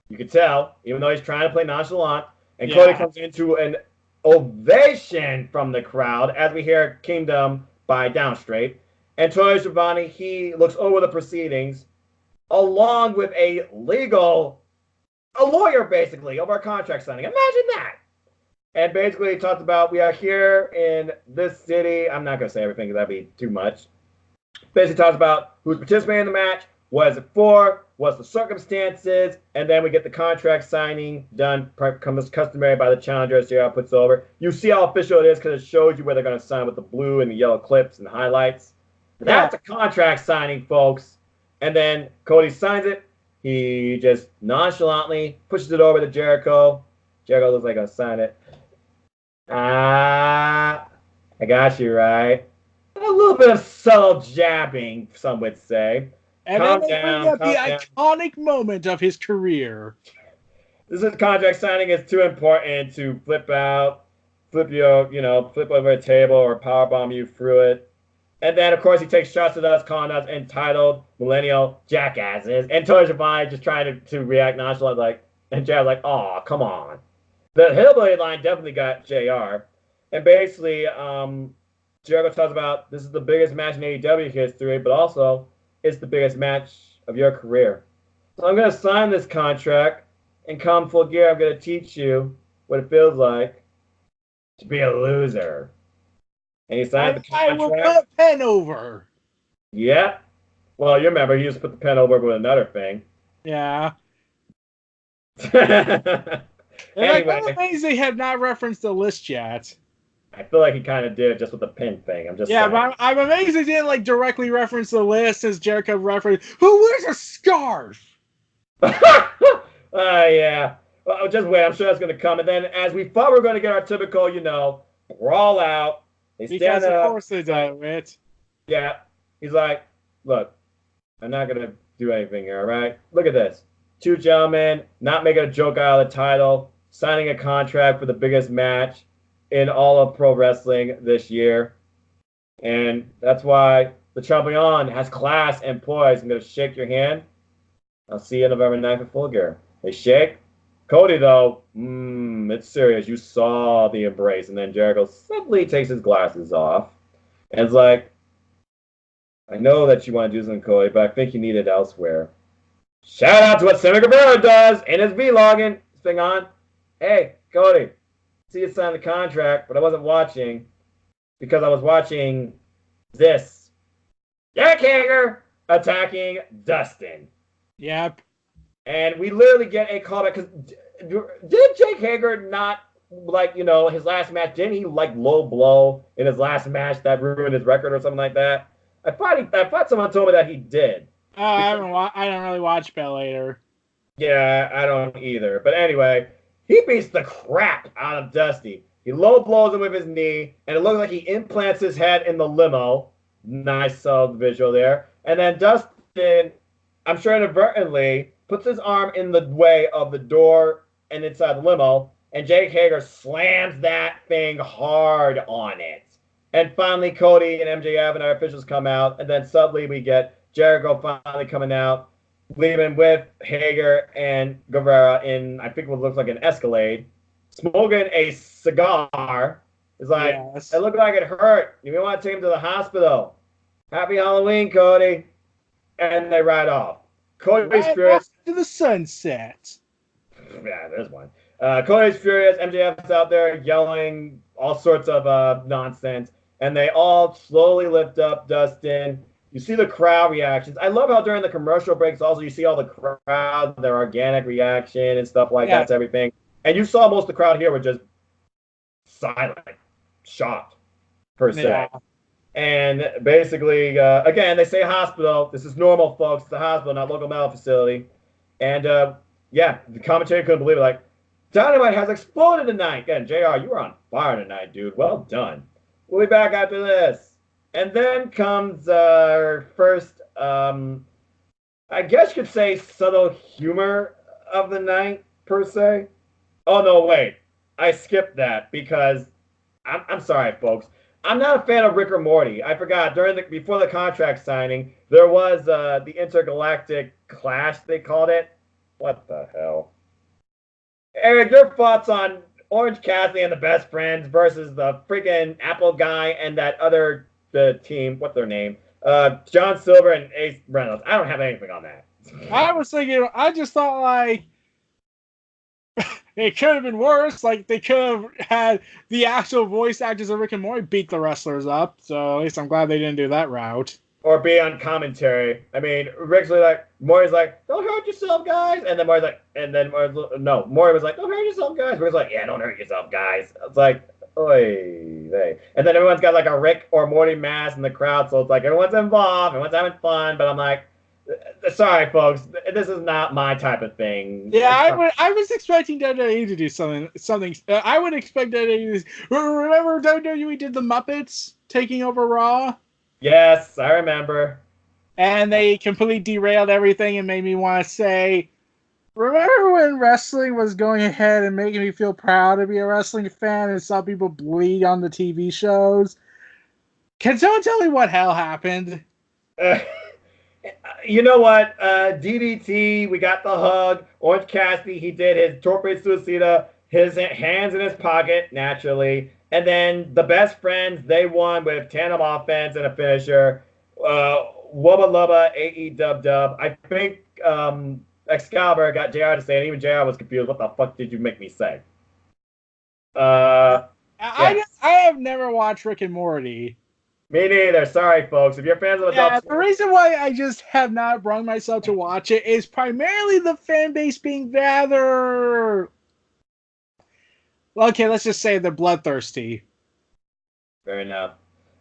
You can tell, even though he's trying to play nonchalant. And Cody comes into an ovation from the crowd as we hear Kingdom by Downstraight. And Tony Schiavone, he looks over the proceedings along with a lawyer basically, over a contract signing. Imagine that. And basically he talked about, we are here in this city. I'm not going to say everything because that'd be too much. Basically talks about who's participating in the match, what is it for, what's the circumstances, and then we get the contract signing done, comes customary by the challenger as JR puts over. You see how official it is because it shows you where they're going to sign with the blue and the yellow clips and the highlights. That's a contract signing, folks. And then Cody signs it. He just nonchalantly pushes it over to Jericho. Jericho looks like I'll sign it. I got you, right? A little bit of subtle jabbing, some would say. And then they bring up the iconic moment of his career. This is contract signing. It's too important to flip out, flip over a table or powerbomb you through it. And then, of course, he takes shots at us, calling us entitled millennial jackasses. And Tony Schiavone just trying to react nonchalant, and JR's like, "Aw, come on." The Hillbilly line definitely got JR. And basically, Jericho talks about this is the biggest match in AEW history, but also it's the biggest match of your career. So I'm going to sign this contract, and come full gear, I'm going to teach you what it feels like to be a loser. And he signed the contract. I will put pen over. Yep. Well, you remember, he just put the pen over with another thing. Yeah. Anyway. I'm amazed they have not referenced the list yet. I feel like he kind of did just with the pin thing. I'm just saying. But I'm amazed they didn't directly reference the list as Jericho referenced, who wears a scarf? Yeah. Well, just wait. I'm sure that's going to come. And then as we thought we were going to get our typical, brawl out. They stand up. Of course they do it. Yeah. He's like, look, I'm not going to do anything here, all right? Look at this. Two gentlemen not making a joke out of the title, signing a contract for the biggest match in all of pro wrestling this year. And that's why the champion has class and poise. I'm going to shake your hand. I'll see you November 9th at Full Gear. They shake. Cody, though, it's serious. You saw the embrace. And then Jericho suddenly takes his glasses off. And it's like, I know that you want to do something, Cody, but I think you need it elsewhere. Shout out to what Sammy Guevara does in his vlogging thing on. Hey, Cody, see you sign the contract, but I wasn't watching because I was watching this. Jake Hager attacking Dustin. Yep. And we literally get a callback because did Jake Hager not his last match? Didn't he low blow in his last match that ruined his record or something like that? I thought someone told me that he did. Oh, I don't really watch Bellator. Yeah, I don't either. But anyway, he beats the crap out of Dusty. He low blows him with his knee, and it looks like he implants his head in the limo. Nice solid visual there. And then Dustin, I'm sure inadvertently, puts his arm in the way of the door and inside the limo, and Jake Hager slams that thing hard on it. And finally, Cody and MJF and our officials come out, and then suddenly we get Jericho finally coming out, leaving with Hager and Guevara in, I think what looks like an Escalade, smoking a cigar. It's like, yes. It looked like it hurt. You may want to take him to the hospital. Happy Halloween, Cody. And they ride off. Cody's furious. To the sunset. Yeah, there's one. Cody's furious. MJF's out there yelling all sorts of nonsense. And they all slowly lift up Dustin. You see the crowd reactions. I love how during the commercial breaks also you see all the crowd, their organic reaction and stuff like that to everything. And you saw most of the crowd here were just silent, shocked, per se. Yeah. And basically, again, they say hospital. This is normal, folks. It's a hospital, not local medical facility. And, yeah, the commentary couldn't believe it. Like, Dynamite has exploded tonight. Again, JR, you were on fire tonight, dude. Well done. We'll be back after this. And then comes our first, I guess you could say, subtle humor of the night, per se. Oh, no, wait. I skipped that because I'm sorry, folks. I'm not a fan of Rick or Morty. I forgot before the contract signing, there was the intergalactic clash, they called it. What the hell? Eric, your thoughts on Orange Cassidy and the Best Friends versus the freaking Apple guy and that other the team? What's their name? John Silver and Ace Reynolds. I don't have anything on that. I was thinking, I just thought like it could have been worse. Like they could have had the actual voice actors of Rick and Morty beat the wrestlers up. So at least I'm glad they didn't do that route. Or be on commentary. I mean, Rick's like, Maury's like, don't hurt yourself, guys. And then Maury's like, Maury was like, don't hurt yourself, guys. Rick's like, yeah, don't hurt yourself, guys. It's like, oy vey. And then everyone's got like a Rick or Morty mask in the crowd. So it's like, everyone's involved, everyone's having fun. But I'm like, sorry, folks, this is not my type of thing. Yeah, I was expecting WWE to do something. I would expect WWE to. Remember WWE did the Muppets taking over Raw? Yes, I remember. And they completely derailed everything and made me want to say, remember when wrestling was going ahead and making me feel proud to be a wrestling fan and saw people bleed on the TV shows? Can someone tell me what hell happened? You know what? DDT, we got the hug. Orange Cassidy, he did his Torpe Suicida, his hands in his pocket, naturally. And then the Best Friends, they won with tandem offense and a finisher. Wubba Lubba, AEW. I think Excalibur got JR to say it. Even JR was confused. What the fuck did you make me say? I have never watched Rick and Morty. Me neither. Sorry, folks. If you're fans of adult, the reason why I just have not brought myself to watch it is primarily the fan base being rather. Okay, let's just say they're bloodthirsty. Fair enough.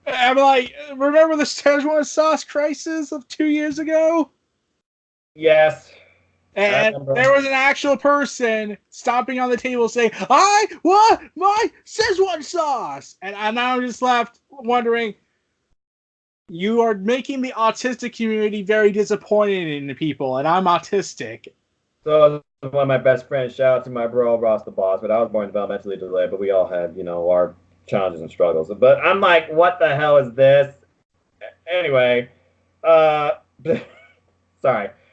I'm like, remember the Szechuan sauce crisis of 2 years ago? Yes. And there was an actual person stomping on the table saying, I want my Szechuan sauce! And I'm just left wondering, you are making the autistic community very disappointed in people, and I'm autistic. So one of my best friends, shout out to my bro Ross the Boss, but I was born developmentally delayed, but we all have, our challenges and struggles. But I'm like, what the hell is this? Anyway, sorry,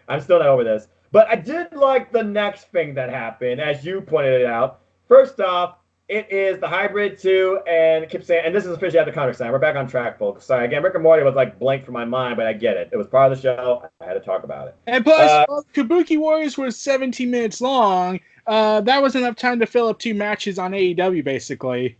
I'm still not over this. But I did like the next thing that happened, as you pointed it out. First off, it is the Hybrid 2, and keep saying, and this is officially at the contract sign. We're back on track, folks. Sorry, again, Rick and Morty was like blank from my mind, but I get it. It was part of the show. I had to talk about it. And plus, Kabuki Warriors was 17 minutes long. That was enough time to fill up 2 matches on AEW, basically.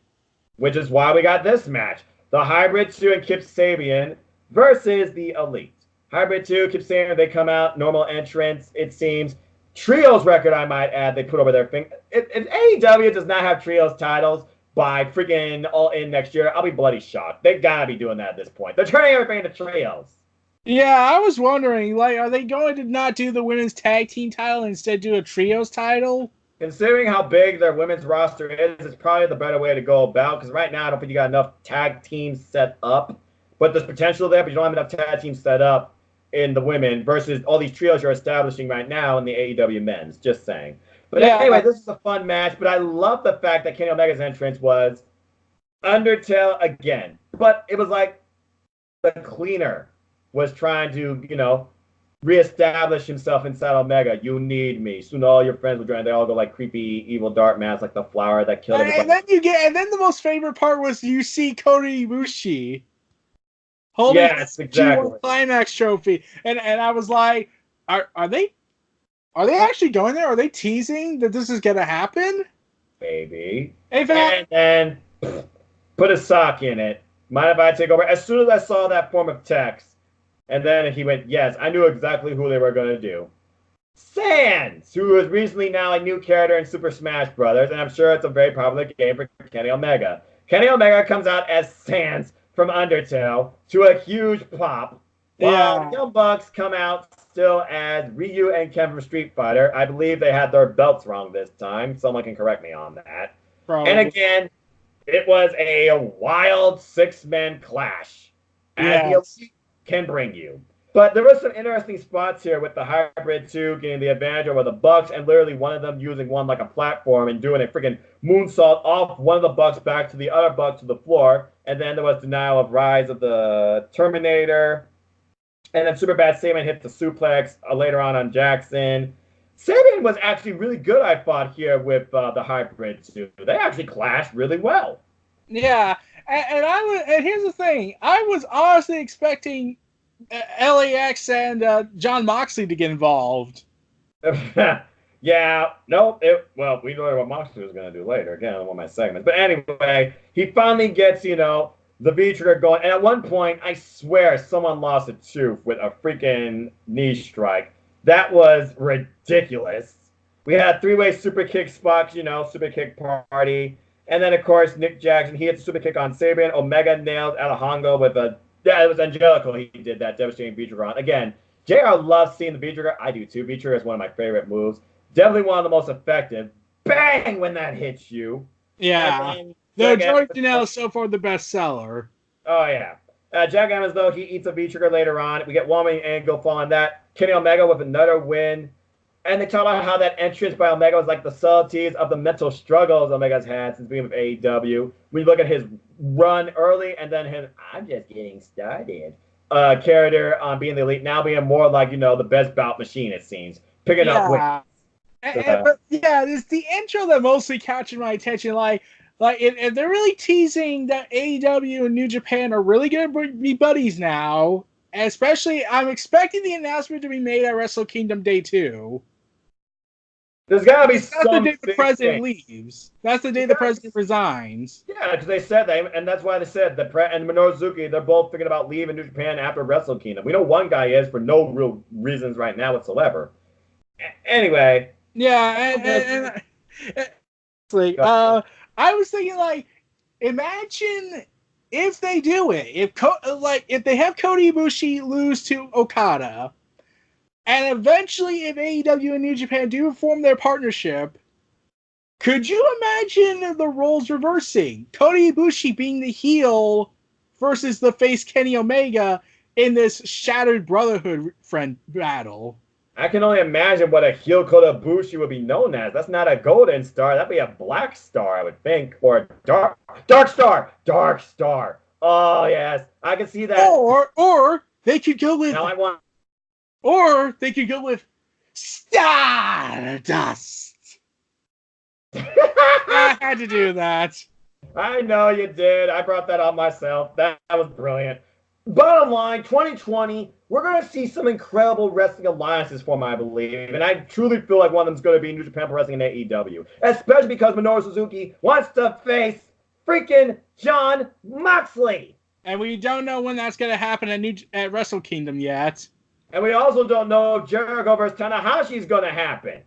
Which is why we got this match. The Hybrid 2 and Kip Sabian versus the Elite. Hybrid 2, Kip Sabian, they come out, normal entrance, it seems. Trios record, I might add, they put over their thing. If AEW does not have Trios titles by freaking All In next year, I'll be bloody shocked. They gotta be doing that at this point. They're turning everything into Trios. Yeah, I was wondering, like, are they going to not do the women's tag team title and instead do a Trios title? Considering how big their women's roster is, it's probably the better way to go about, because right now I don't think you got enough tag teams set up. But there's potential there, but you don't have enough tag teams set up in the women versus all these trios you're establishing right now in the AEW men's. Just saying. But anyway, this is a fun match. But I love the fact that Kenny Omega's entrance was Undertale again. But it was like the cleaner was trying to, reestablish himself inside Omega. You need me. Soon all your friends will join. They all go like creepy, evil, dark masks, like the flower that killed him. And then the most favorite part was you see Kota Ibushi holding the G1 Climax trophy, and I was like, are they actually going there? Are they teasing that this is gonna happen? Maybe. In fact, and then put a sock in it. Mind if I take over? As soon as I saw that form of text, and then he went, yes, I knew exactly who they were going to do. Sans, who is recently now a new character in Super Smash Brothers, and I'm sure it's a very popular game for Kenny Omega. Kenny Omega comes out as Sans from Undertale to a huge pop. While the Young Bucks come out still as Ryu and Ken from Street Fighter. I believe they had their belts wrong this time. Someone can correct me on that. Probably. And again, it was a wild six-man clash, as the Elite can bring you. But there were some interesting spots here with the Hybrid 2 getting the advantage over the Bucks, and literally one of them using one like a platform and doing a freaking moonsault off one of the Bucks back to the other Bucks to the floor. And then there was denial of rise of the Terminator. And then Superbad Saban hit the suplex later on Jackson. Saban was actually really good, I thought, here with the Hybrid 2. They actually clashed really well. Yeah, and here's the thing. I was honestly expecting LAX and John Moxley to get involved. Yeah, no, well, we know what Moxley was going to do later. Again, on one of my segments. But anyway, he finally gets, the V-trigger going. And at one point, I swear, someone lost a tooth with a freaking knee strike. That was ridiculous. We had three-way super kick spots, super kick party. And then, of course, Nick Jackson, he hit the super kick on Saban. Omega nailed Alejandro with it was Angelico. He did that devastating V-trigger on. Again, JR loves seeing the V-trigger. I do too. V-trigger is one of my favorite moves. Definitely one of the most effective. Bang when that hits you. Yeah. Though George Janelle is so far the best seller. Oh, yeah. Jack Evans, though, he eats a V-trigger later on. We get one main angle following that. Kenny Omega with another win. And they talk about how that entrance by Omega was like the subtleties of the mental struggles Omega's had since being with AEW. When you look at his run early and then his I'm just getting started character on being the Elite, now being more like, the best bout machine, it seems. Picking up wins. But it's the intro that mostly captured my attention. Like if they're really teasing that AEW and New Japan are really going to be buddies now, and especially I'm expecting the announcement to be made at Wrestle Kingdom Day 2. There's got to be That's the day the president leaves. That's the day the president resigns. Yeah, because they said that, and that's why they said and Minoru Suzuki, they're both thinking about leaving New Japan after Wrestle Kingdom. We know one guy is for no real reasons right now whatsoever. Anyway. Yeah, I was thinking, imagine if they do it. If they have Kota Ibushi lose to Okada, and eventually if AEW and New Japan do form their partnership, could you imagine the roles reversing? Kota Ibushi being the heel versus the face Kenny Omega in this Shattered Brotherhood friend battle. I can only imagine what a heel Kota Ibushi would be known as. That's not a golden star. That'd be a black star, I would think. Or a dark star. Dark star. Oh, yes. I can see that. Or they could go with... Now I want... Or they could go with Stardust. I had to do that. I know you did. I brought that on myself. That was brilliant. Bottom line, 2020, we're going to see some incredible wrestling alliances form, I believe. And I truly feel like one of them is going to be New Japan Pro Wrestling and AEW. Especially because Minoru Suzuki wants to face freaking Jon Moxley. And we don't know when that's going to happen at Wrestle Kingdom yet. And we also don't know if Jericho versus Tanahashi is going to happen.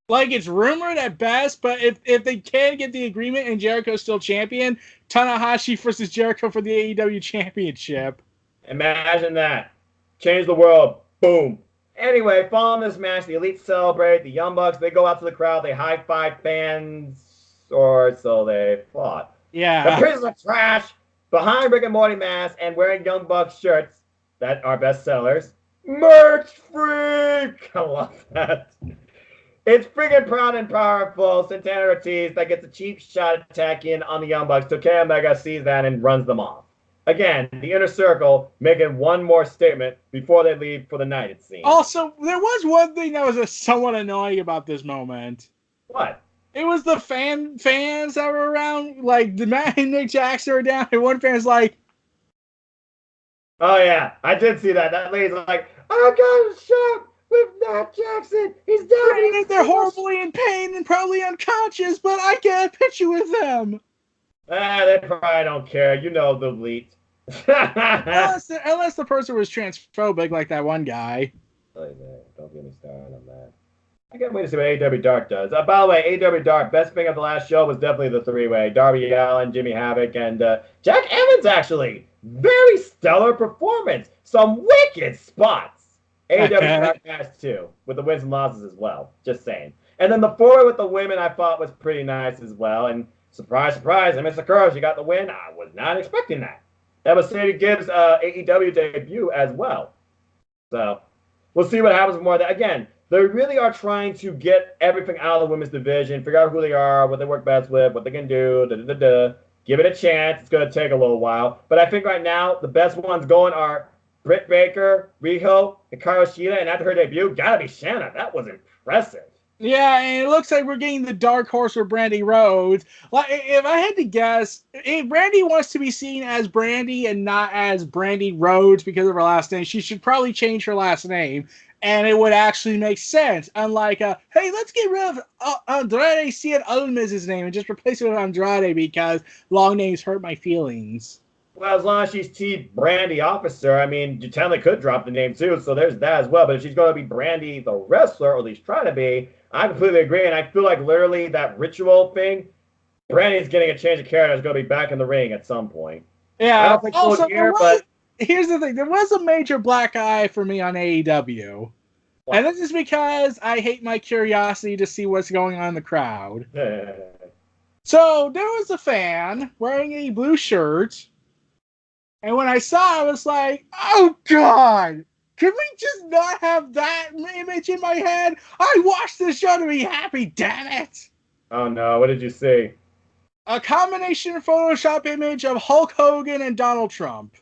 It's rumored at best, but if they can get the agreement and Jericho's still champion, Tanahashi versus Jericho for the AEW championship. Imagine that. Change the world. Boom. Anyway, following this match, the Elite celebrate. The Young Bucks, they go out to the crowd. They high-five fans, or so they thought. Yeah. The Prisoners of Trash, behind Rick and Morty masks and wearing Young Bucks shirts that are best sellers. Merch freak! I love that. It's freaking proud and powerful. Santana Ortiz that gets a cheap shot attack in on the Young Bucks. Kenny Omega sees that and runs them off. Again, the Inner Circle making one more statement before they leave for the night, it seems. Also, there was one thing that was somewhat annoying about this moment. What? It was the fans that were around. The Matt and Nick Jackson are down, and one fan's like... Oh, yeah. I did see that. That lady's like, I got shot with Matt Jackson. He's dying. They're horribly in pain and probably unconscious, but I get a picture with them. They probably don't care. You know the Elite. unless the person was transphobic like that one guy. Oh, man. Don't get me started on that. I can't wait to see what AEW Dark does. By the way, AEW Dark, best thing of the last show was definitely the three-way. Darby Allin, Jimmy Havoc, and Jack Evans, actually. Very stellar performance. Some wicked spots. AEW Dark has too, with the wins and losses as well. Just saying. And then the four-way with the women I thought was pretty nice as well. And surprise, surprise, Miss Sakura, she got the win. I was not expecting that. That was Sadie Gibbs' AEW debut as well. So we'll see what happens more of that. Again, they really are trying to get everything out of the women's division, figure out who they are, what they work best with, what they can do, give it a chance. It's going to take a little while. But I think right now, the best ones going are Britt Baker, Riho, Hikaru Shida, and after her debut, gotta be Shanna. That was impressive. Yeah, and it looks like we're getting the dark horse for Brandy Rhodes. Like, if I had to guess, if Brandy wants to be seen as Brandy and not as Brandy Rhodes because of her last name, she should probably change her last name, and it would actually make sense. Unlike, hey, let's get rid of Andrade Cien Almaz's name and just replace it with Andrade because long names hurt my feelings. Well, as long as she's T. Brandy Officer, I mean, you technically could drop the name too, so there's that as well. But if she's going to be Brandy the wrestler, or at least try to be, I completely agree. And I feel like literally that ritual thing, Brandy's getting a change of character is going to be back in the ring at some point. Yeah, I don't think also, here, but here's the thing. There was a major black eye for me on AEW. What? And this is because I hate my curiosity to see what's going on in the crowd. So there was a fan wearing a blue shirt. And when I saw it, I was like, oh, God, can we just not have that image in my head? I watched this show to be happy, damn it. Oh, no. What did you see? A combination Photoshop image of Hulk Hogan and Donald Trump.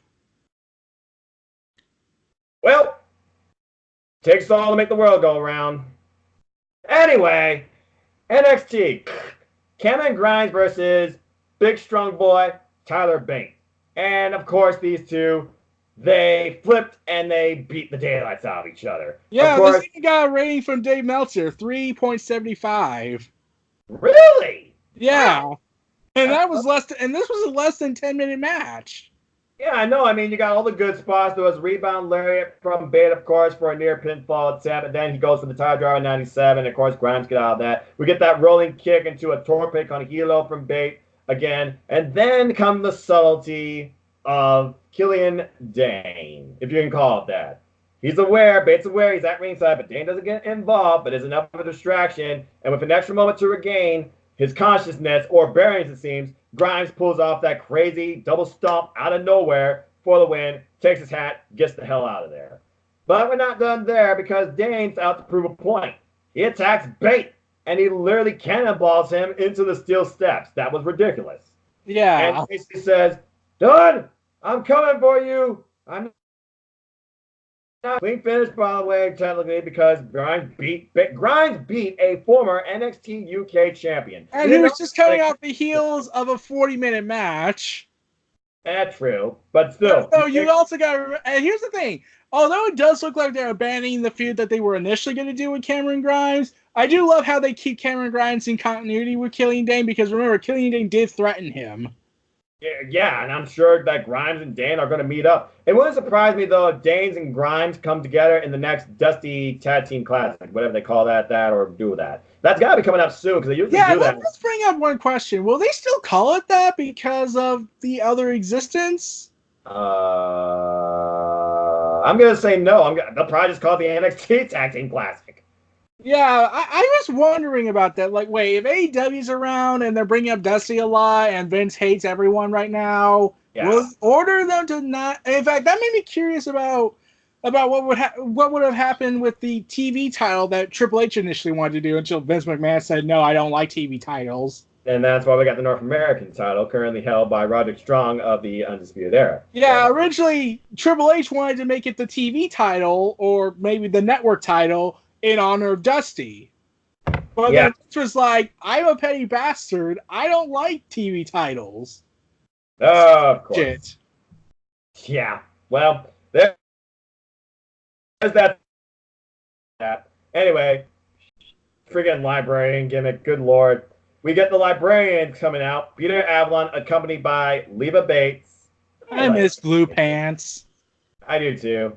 Well, takes all to make the world go around. Anyway, NXT. Cameron Grimes versus Big Strong Boy Tyler Bate. And, of course, these two, they flipped and they beat the daylights out of each other. Yeah, this thing got a rating from Dave Meltzer, 3.75. Really? Yeah. Wow. And that was this was a less than 10-minute match. Yeah, I know. I mean, you got all the good spots. There was rebound lariat from Bate, of course, for a near pinfall attempt. And then he goes for the tire driver 97. Of course, Grimes get out of that. We get that rolling kick into a torpe con hilo from Bate. Again, and then come the subtlety of Killian Dane, if you can call it that. He's aware, Bates aware, he's at ringside, but Dane doesn't get involved, but is enough of a distraction. And with an extra moment to regain his consciousness, or bearings it seems, Grimes pulls off that crazy double stomp out of nowhere for the win, takes his hat, gets the hell out of there. But we're not done there because Dane's out to prove a point. He attacks Bate. And he literally cannonballs him into the steel steps. That was ridiculous. Yeah. And basically says, "Done. I'm coming for you. I'm not clean finish, by the way, technically, because Grimes beat a former NXT UK champion. And he was just coming off the heels of a 40-minute match. That's true, but still. So you also got. And here's the thing. Although it does look like they're abandoning the feud that they were initially going to do with Cameron Grimes, I do love how they keep Cameron Grimes in continuity with Killian Dane because remember, Killian Dane did threaten him. Yeah, and I'm sure that Grimes and Dane are going to meet up. It wouldn't surprise me, though, if Danes and Grimes come together in the next Dusty Tag Team Classic, whatever they call that, or do that. That's got to be coming up soon because they usually do that. Let's bring up one question. Will they still call it that because of the other existence? I'm going to say no. They'll probably just call it the NXT Tag Team Classic. Yeah, I was wondering about that. Like, wait, if AEW's around and they're bringing up Dusty a lot and Vince hates everyone right now, will order them to not... In fact, that made me curious about what would have happened with the TV title that Triple H initially wanted to do until Vince McMahon said, no, I don't like TV titles. And that's why we got the North American title, currently held by Roderick Strong of the Undisputed Era. Yeah, originally, Triple H wanted to make it the TV title, or maybe the network title, in honor of Dusty. But then Vince was like, I'm a petty bastard. I don't like TV titles. Of course. Shit. Yeah. Well, there's that. Anyway, friggin' librarian gimmick, good lord. We get the librarian coming out, Peter Avalon, accompanied by Leva Bates. I miss Blue Pants. I do too.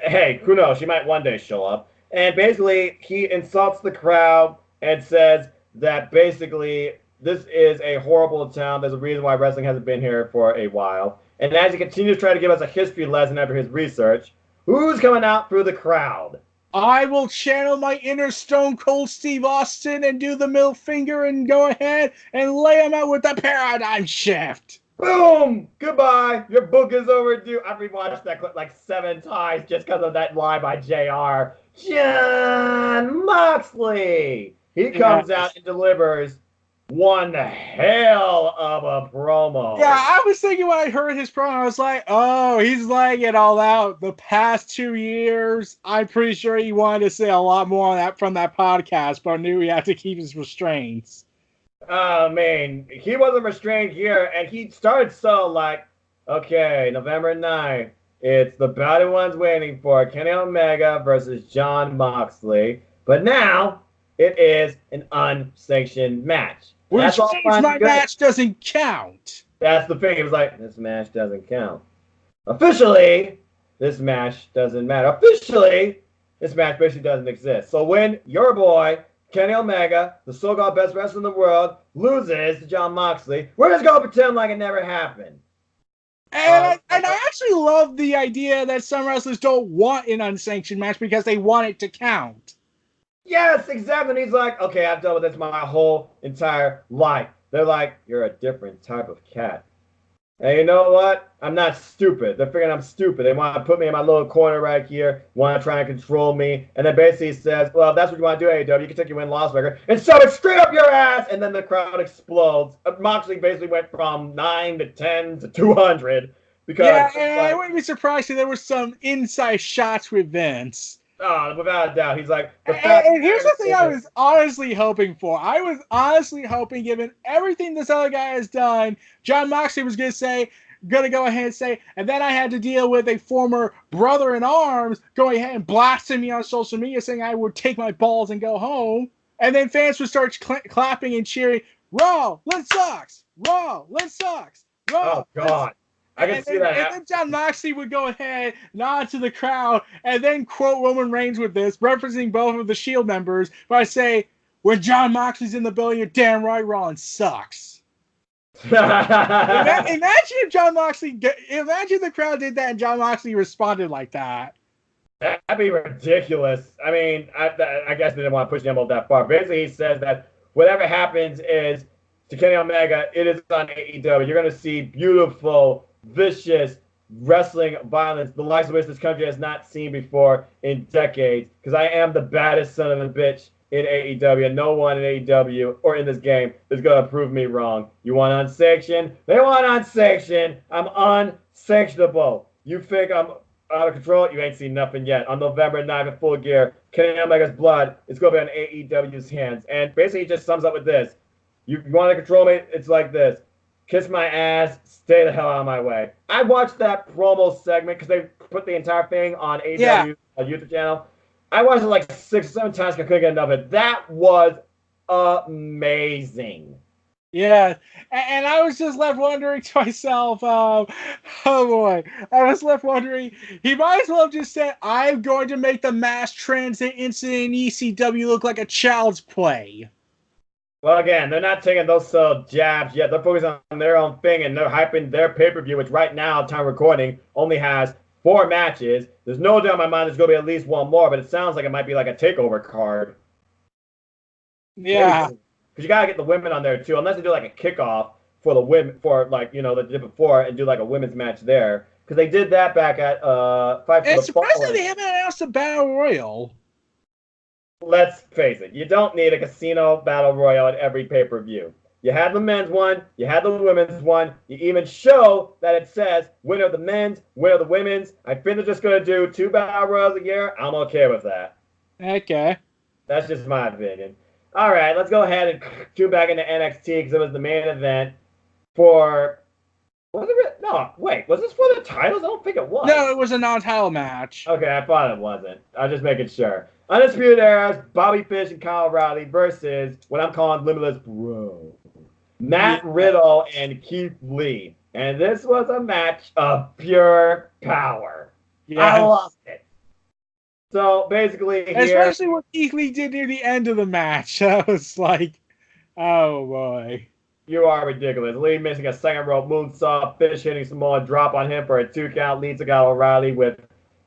Hey, who knows? She might one day show up. And basically, he insults the crowd and says that basically this is a horrible town. There's a reason why wrestling hasn't been here for a while. And as he continues trying to give us a history lesson after his research, who's coming out through the crowd? I will channel my inner Stone Cold Steve Austin and do the middle finger and go ahead and lay him out with the paradigm shift. Boom! Goodbye. Your book is overdue. I've rewatched that clip like 7 times just because of that line by JR. Jon Moxley. He comes out and delivers one hell of a promo. Yeah, I was thinking when I heard his promo, I was like, oh, he's laying it all out. The past 2 years, I'm pretty sure he wanted to say a lot more on that from that podcast, but I knew he had to keep his restraints. Oh, man. He wasn't restrained here, and he started so like, okay, November 9th, it's the bout everyone's waiting for, Kenny Omega versus Jon Moxley. But now, it is an unsanctioned match. Which means my match doesn't count. That's the thing. It was like, this match doesn't count. Officially, this match doesn't matter. Officially, this match basically doesn't exist. So when your boy, Kenny Omega, the so-called best wrestler in the world, loses to Jon Moxley, we're just going to pretend like it never happened. And I actually love the idea that some wrestlers don't want an unsanctioned match because they want it to count. Yes, exactly. And he's like, okay, I've dealt with this my whole entire life. They're like, you're a different type of cat. And you know what? I'm not stupid. They're figuring I'm stupid. They want to put me in my little corner right here, want to try and control me. And then basically says, well, if that's what you want to do, AEW, you can take your win-loss record and shove it straight up your ass. And then the crowd explodes. Moxley basically went from 9 to 10 to 200. Because, yeah, and I wouldn't be surprised if there were some inside shots with Vince. Oh, without a doubt. He's like... And here's the thing I was honestly hoping for. I was honestly hoping, given everything this other guy has done, Jon Moxley was going to go ahead and say, and then I had to deal with a former brother-in-arms going ahead and blasting me on social media saying I would take my balls and go home. And then fans would start clapping and cheering, Raw, let's sucks! Raw, let's sucks! Raw, oh, God. I can see that. And then Jon Moxley would go ahead, nod to the crowd, and then quote Roman Reigns with this, referencing both of the Shield members, by saying, when Jon Moxley's in the building, you're damn right Rollins sucks. Imagine if imagine the crowd did that and Jon Moxley responded like that. That'd be ridiculous. I mean, I guess they didn't want to push the envelope that far. Basically, he says that whatever happens is, to Kenny Omega, it is on AEW. You're going to see beautiful, vicious wrestling violence, the likes of which this country has not seen before in decades, because I am the baddest son of a bitch in AEW, and no one in AEW or in this game is going to prove me wrong. You want unsanctioned? They want unsanctioned. I'm unsanctionable. You think I'm out of control? You ain't seen nothing yet. On November 9th in Full Gear, Kenny Omega's blood is going to be on AEW's hands. And basically he just sums up with this. You want to control me? It's like this. Kiss my ass. Stay the hell out of my way. I watched that promo segment because they put the entire thing on AEW YouTube channel. I watched it like 6 or 7 times because I couldn't get enough of it. That was amazing. Yeah, and I was just left wondering to myself, oh boy, I was left wondering, he might as well have just said, I'm going to make the mass transit incident in ECW look like a child's play. Well, again, they're not taking those jabs yet. They're focused on their own thing, and they're hyping their pay-per-view, which right now, time recording, only has 4 matches. There's no doubt in my mind there's going to be at least one more, but it sounds like it might be like a takeover card. Yeah. Because you got to get the women on there, too, unless they do like a kickoff for the women, for like, they did before, and do like a women's match there. Because they did that back at Fight for the Fall. Surprisingly, they haven't announced a Battle Royal. Let's face it, you don't need a casino battle royal at every pay-per-view. You had the men's one, you had the women's one, you even show that it says winner of the men's, winner of the women's. I think they're just going to do 2 battle royals a year. I'm okay with that. Okay. That's just my opinion. All right, let's go ahead and tune back into NXT because it was the main event for... Was it? No, wait, was this for the titles? I don't think it was. No, it was a non-title match. Okay, I thought it wasn't. I was just making sure. Undisputed Era's Bobby Fish and Kyle O'Reilly versus what I'm calling Limitless Bro, Matt Riddle and Keith Lee. And this was a match of pure power. Yes. I loved it. So basically here, especially what Keith Lee did near the end of the match. I was like, oh boy. you are ridiculous. Lee missing a second rope moonsault, Fish hitting Samoa drop on him for a 2 count, leads to Kyle O'Reilly with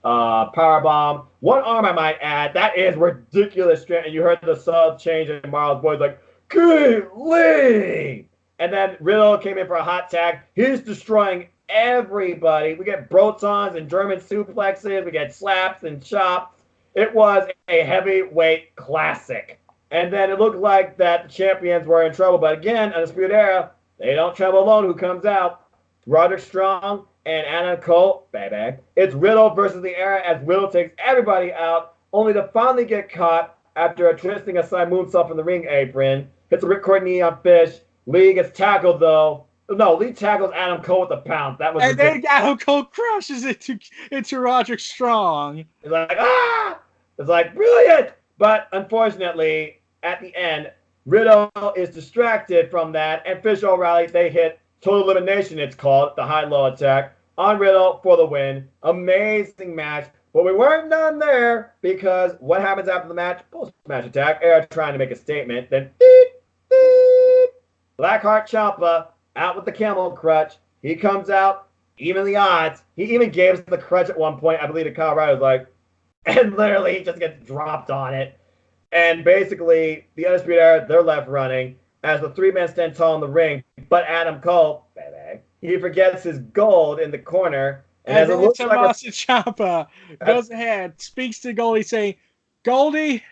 powerbomb. One arm, I might add. That is ridiculous. And you heard the sub change in Marl's voice like, Keith Lee! And then Riddle came in for a hot tag. He's destroying everybody. We get brotons and German suplexes. We get slaps and chops. It was a heavyweight classic. And then it looked like that the champions were in trouble. But again, Undisputed Era, they don't travel alone. Who comes out? Roderick Strong and Adam Cole. Baby. It's Riddle versus the Era as Riddle takes everybody out, only to finally get caught after twisting a side moonsault from the ring apron. Hits a ripcord knee on Fish. Lee gets tackled, though. No, Lee tackles Adam Cole with the pounce. That was and ridiculous. Then Adam Cole crushes it into Roderick Strong. It's like, ah! It's like, brilliant! But unfortunately, at the end, Riddle is distracted from that, and Fish O'Reilly, they hit Total Elimination, it's called, the high-low attack, on Riddle for the win. Amazing match. But we weren't done there, because what happens after the match? Post-match attack. Era trying to make a statement. Then, beep, beep. Blackheart Ciampa out with the camel crutch. He comes out, even the odds. He even gave us the crutch at one point. I believe the Kyle O'Reilly was like, and literally he just gets dropped on it. And basically, the Undisputed Era, they're left running as the 3-man stand tall in the ring. But Adam Cole, baby, he forgets his gold in the corner. And then Tommaso Ciampa goes ahead, speaks to Goldie, saying, Goldie,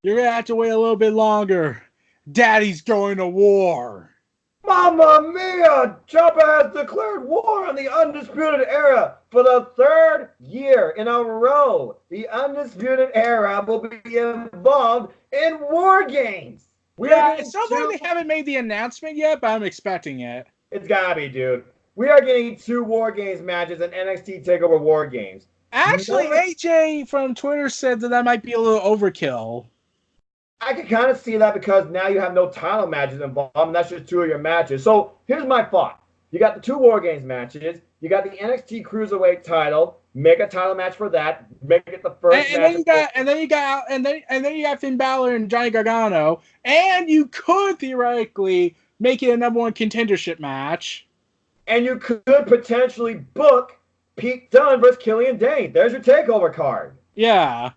you're going to have to wait a little bit longer. Daddy's going to war. Mamma mia! Ciampa has declared war on the Undisputed Era for the 3rd year in a row. The Undisputed Era will be involved in War Games. It sounds like they haven't made the announcement yet, but I'm expecting it. It's gotta be, dude. We are getting 2 War Games matches in NXT TakeOver War Games. Actually, AJ from Twitter said that might be a little overkill. I can kind of see that because now you have no title matches involved, and that's just 2 of your matches. So here's my thought. You got the 2 War Games matches. You got the NXT Cruiserweight title. Make a title match for that. Make it the first match. And then you got Finn Balor and Johnny Gargano. And you could theoretically make it a #1 contendership match. And you could potentially book Pete Dunne versus Killian Dane. There's your takeover card. Yeah.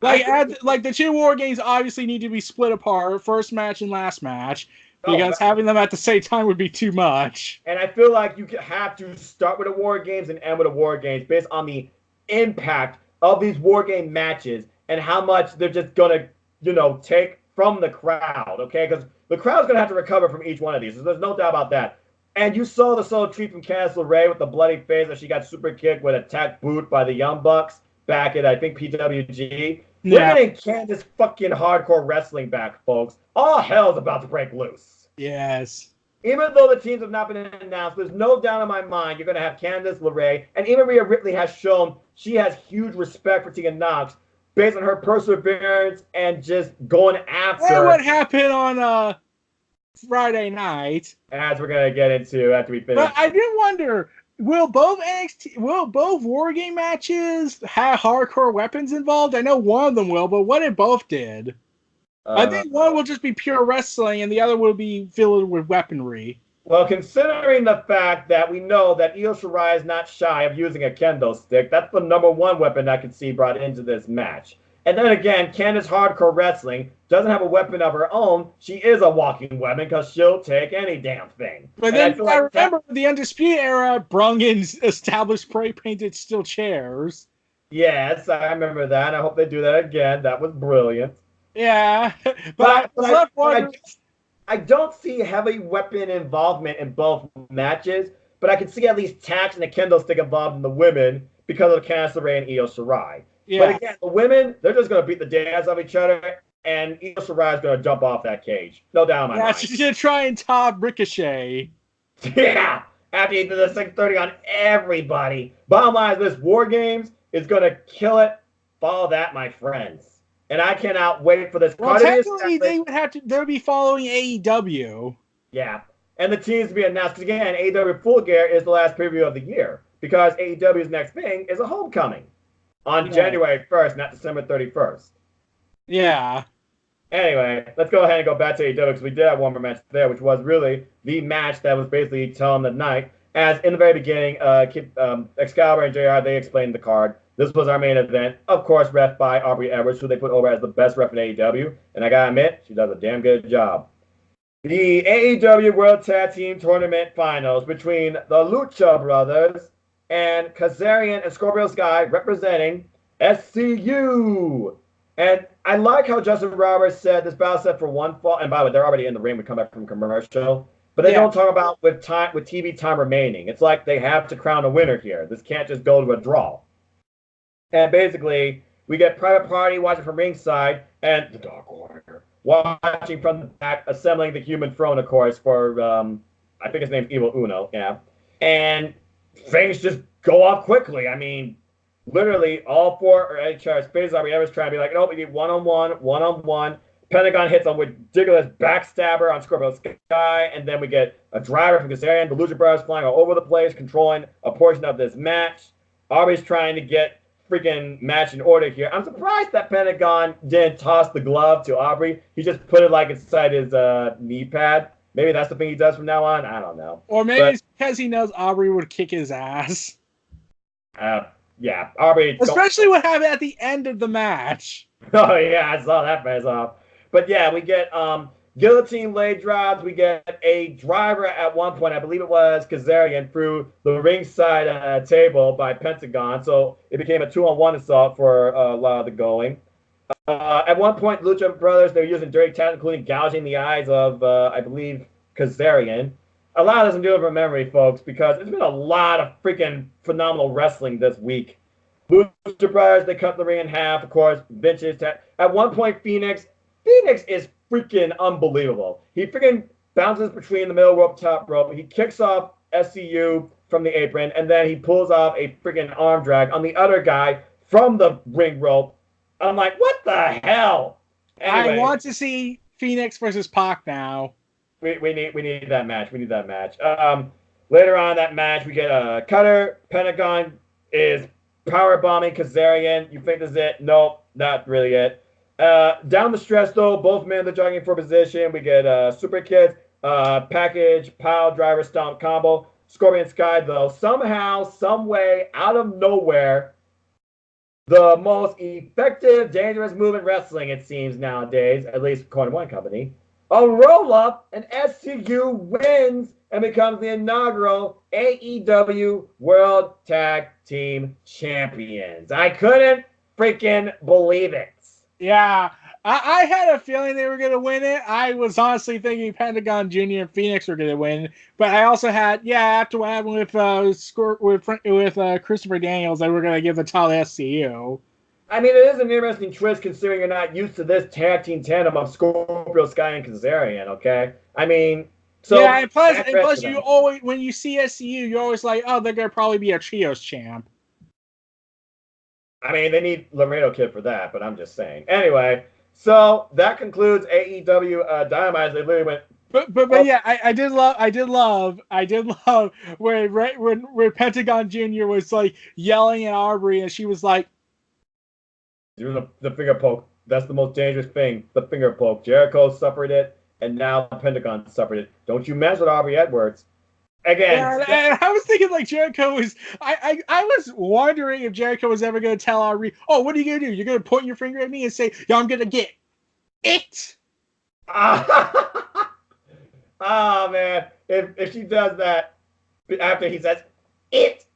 Like the 2 War Games obviously need to be split apart, first match and last match, because having them at the same time would be too much. And I feel like you have to start with the War Games and end with the War Games based on the impact of these War Game matches and how much they're just going to, take from the crowd, okay? Because the crowd's going to have to recover from each one of these. So there's no doubt about that. And you saw the solo treat from Candice LeRae with the bloody face as she got super kicked with a tech boot by the Young Bucks back at, I think, PWG. We're getting Candice fucking hardcore wrestling back, folks. All hell's about to break loose. Yes. Even though the teams have not been announced, there's no doubt in my mind you're going to have Candice LeRae. And even Rhea Ripley has shown she has huge respect for Tegan Nox based on her perseverance and just going after. And what happened on Friday night. As we're going to get into after we finish. But I do wonder, will both War Game matches have hardcore weapons involved? I know one of them will, but what if both did? I think one will just be pure wrestling and the other will be filled with weaponry. Well, considering the fact that we know that Io Shirai is not shy of using a kendo stick, that's the #1 weapon I could see brought into this match. And then again, Candice Hardcore Wrestling doesn't have a weapon of her own. She is a walking weapon because she'll take any damn thing. But then I remember the Undisputed Era brung in established spray-painted steel chairs. Yes, I remember that. I hope they do that again. That was brilliant. Yeah, but I don't see heavy weapon involvement in both matches, but I can see at least Tax and the kendo stick involved in the women because of Candice LeRae and Io Shirai. Yeah. But again, the women, they're just going to beat the dance of each other, and Io Shirai is going to jump off that cage. No doubt in my mind. Yeah, she's going to try and top Ricochet. Yeah, after he did the 630 on everybody. Bottom line is this, War Games is going to kill it. Follow that, my friends. And I cannot wait for this. Well, technically, they'll be following AEW. Yeah, and the teams to be announced. Because again, AEW Full Gear is the last preview of the year because AEW's next thing is a Homecoming. on January 1st, not December 31st. Yeah. Anyway, let's go ahead and go back to AEW because we did have one more match there, which was really the match that was basically telling the night. As in the very beginning, Excalibur and JR, they explained the card. This was our main event. Of course, ref by Aubrey Edwards, who they put over as the best ref in AEW. And I gotta admit, she does a damn good job. The AEW World Tag Team Tournament Finals between the Lucha Brothers and Kazarian and Scorpio Sky representing SCU. And I like how Justin Roberts said this battle set for one fall. And by the way, they're already in the ring. We come back from commercial. But they don't talk about with TV time remaining. It's like they have to crown a winner here. This can't just go to a draw. And basically, we get Private Party watching from ringside and the Dark Order watching from the back, assembling the human throne, of course, for, I think his name's Evil Uno, yeah. And things just go off quickly. I mean, literally all four HR spaces are ever trying to be like, no, we need one-on-one. Pentagon hits on ridiculous backstabber on Scorpio Sky, and then we get a driver from Kazarian. The Lucha Brothers flying all over the place, controlling a portion of this match. Aubrey's trying to get freaking match in order here. I'm surprised that Pentagon didn't toss the glove to Aubrey. He just put it like inside his knee pad. Maybe that's the thing he does from now on. I don't know. Or maybe it's because he knows Aubrey would kick his ass. Yeah, Aubrey. Especially what happened at the end of the match. Oh, yeah, I saw that face off. But yeah, we get guillotine leg drops. We get a driver at one point. I believe it was Kazarian through the ringside table by Pentagon. So it became a 2-on-1 assault for a lot of the going. At one point, Lucha Brothers, they're using dirty tactics, including gouging the eyes of, I believe, Kazarian. A lot of this I'm doing from memory, folks, because it's been a lot of freaking phenomenal wrestling this week. Lucha Brothers, they cut the ring in half, of course. Vince's at one point, Phoenix is freaking unbelievable. He freaking bounces between the middle rope, top rope. He kicks off SCU from the apron, and then he pulls off a freaking arm drag on the other guy from the ring rope. I'm like, what the hell? Anyway, I want to see Phoenix versus Pac now. We need that match. We need that match. Later on in that match, we get a cutter. Pentagon is power bombing Kazarian. You think this is it? Nope, not really it. Down the stretch, though, both men are jogging for position. We get Super Kids, package, pile driver, stomp combo. Scorpion Sky, though, somehow, some way, out of nowhere, the most effective, dangerous move in wrestling, it seems nowadays, at least according to one company. A roll-up, and SCU wins and becomes the inaugural AEW World Tag Team Champions. I couldn't freaking believe it. Yeah, I had a feeling they were going to win it. I was honestly thinking Pentagon Jr. and Phoenix were going to win, but I also had, after what happened with Christopher Daniels, they were going to give the title to SCU. I mean, it is an interesting twist considering you're not used to this tag team tandem of Scorpio Sky and Kazarian, okay? I mean, so... Yeah, and plus you always, when you see SCU, you're always like, oh, they're going to probably be a trios champ. I mean, they need Laredo Kid for that, but I'm just saying. Anyway, so that concludes AEW Dynamite. They literally went. But yeah, I did love where Pentagon Jr. was like yelling at Aubrey, and she was like, "Do the finger poke. That's the most dangerous thing. The finger poke. Jericho suffered it, and now Pentagon suffered it. Don't you mess with Aubrey Edwards." Again, and I was thinking like Jericho was. I was wondering if Jericho was ever going to tell Aubrey, "Oh, what are you going to do? You're going to point your finger at me and say, "Yo, I'm going to get it." Oh man, if she does that after he says it,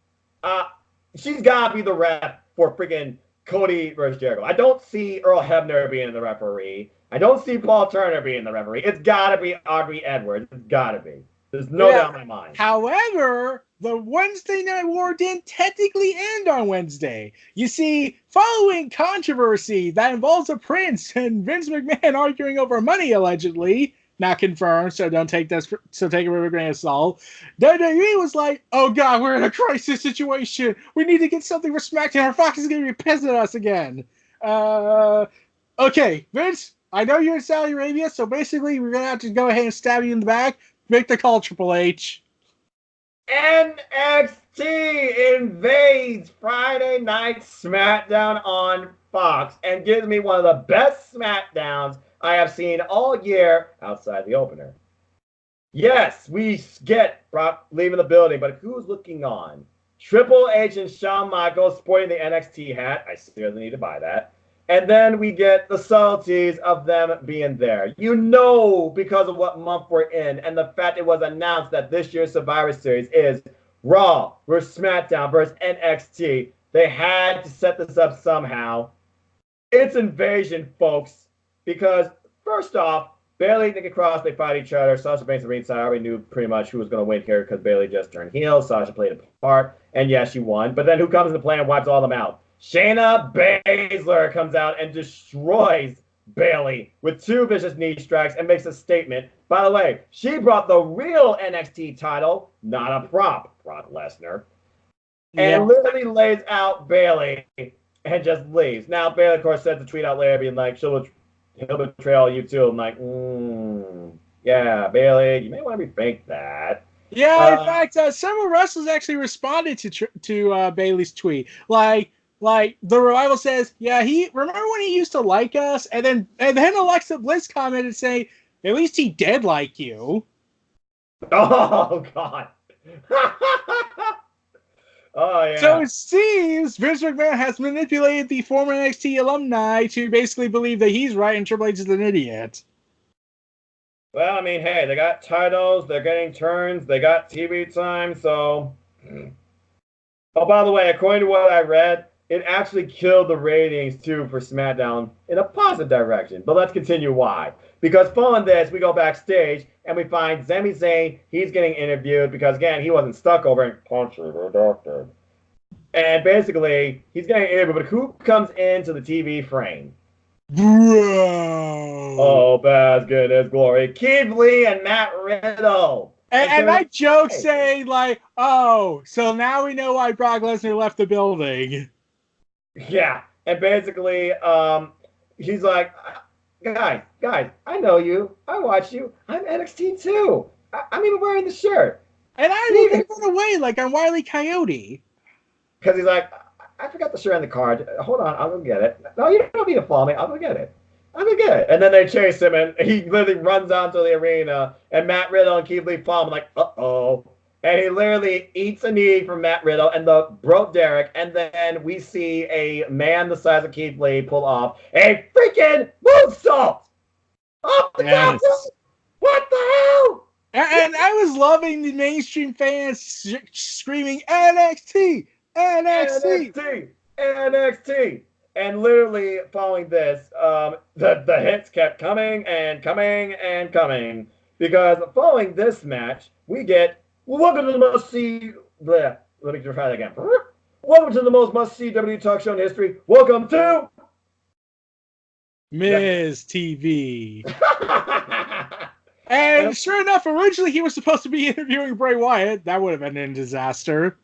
she's got to be the ref for freaking Cody versus Jericho. I don't see Earl Hebner being the referee. I don't see Paul Turner being the referee. It's got to be Aubrey Edwards. It's got to be. There's no doubt in my mind. However, the Wednesday Night War didn't technically end on Wednesday. You see, following controversy that involves a prince and Vince McMahon arguing over money, allegedly, not confirmed, so take it with a grain of salt, WWE was like, oh god, we're in a crisis situation. We need to get something for SmackDown or Fox is going to be pissed at us again. Okay, Vince, I know you're in Saudi Arabia, so basically we're going to have to go ahead and stab you in the back. Make the call, Triple H. NXT invades Friday Night SmackDown on Fox and gives me one of the best SmackDowns I have seen all year outside the opener. Yes, we get Brock leaving the building, but who's looking on? Triple H and Shawn Michaels sporting the NXT hat. I seriously need to buy that. And then we get the subtleties of them being there. You know, because of what month we're in and the fact it was announced that this year's Survivor Series is Raw versus SmackDown versus NXT. They had to set this up somehow. It's invasion, folks. Because first off, Bayley, Nikki Cross, they fight each other. Sasha Banks and ringside. I already knew pretty much who was going to win here because Bayley just turned heel. Sasha played a part, and yeah, she won. But then who comes into play and wipes all of them out? Shayna Baszler comes out and destroys Bayley with 2 vicious knee strikes and makes a statement. By the way, she brought the real NXT title, not a prop, Brock Lesnar, and literally lays out Bayley and just leaves. Now, Bayley, of course, sends a tweet out later being like, he'll betray all you too. I'm like, yeah, Bayley, you may want to rethink that. Yeah, in fact, several wrestlers actually responded to Bayley's tweet. Like the Revival says, yeah, remember when he used to like us, and then Alexa Bliss commented saying, at least he did like you. Oh God. Oh yeah. So it seems Vince McMahon has manipulated the former NXT alumni to basically believe that he's right and Triple H is an idiot. Well, I mean, hey, they got titles, they're getting turns, they got TV time, so. Oh, by the way, according to what I read, it actually killed the ratings too for SmackDown in a positive direction. But let's continue why. Because following this, we go backstage and we find Sami Zayn. He's getting interviewed because, again, he wasn't stuck over in Punch the Doctor. And basically, he's getting interviewed, but who comes into the TV frame? Bro. Oh, Baz, goodness, glory. Keith Lee and Matt Riddle. And I joke saying, like, oh, so now we know why Brock Lesnar left the building. Yeah, and basically, he's like, guys, I know you. I watch you. I'm NXT too. I'm even wearing the shirt. And I even run away like I'm Wile E. Coyote. Because he's like, I forgot the shirt in the car. Hold on, I'll go get it. No, you don't need to follow me. I'll go get it. And then they chase him, and he literally runs onto the arena, and Matt Riddle and Keith Lee follow him, like, uh-oh. And he literally eats a knee from Matt Riddle and broke Derek, and then we see a man the size of Keith Lee pull off a freaking moonsault! Off the top! What the hell? And I was loving the mainstream fans screaming, NXT! NXT! NXT! NXT! And literally following this, the hits kept coming and coming and coming. Because following this match, we get, welcome to the must-see... Let me try that again. Welcome to the most must-see WWE talk show in history. Welcome to... Miz TV. And sure enough, originally he was supposed to be interviewing Bray Wyatt. That would have been a disaster.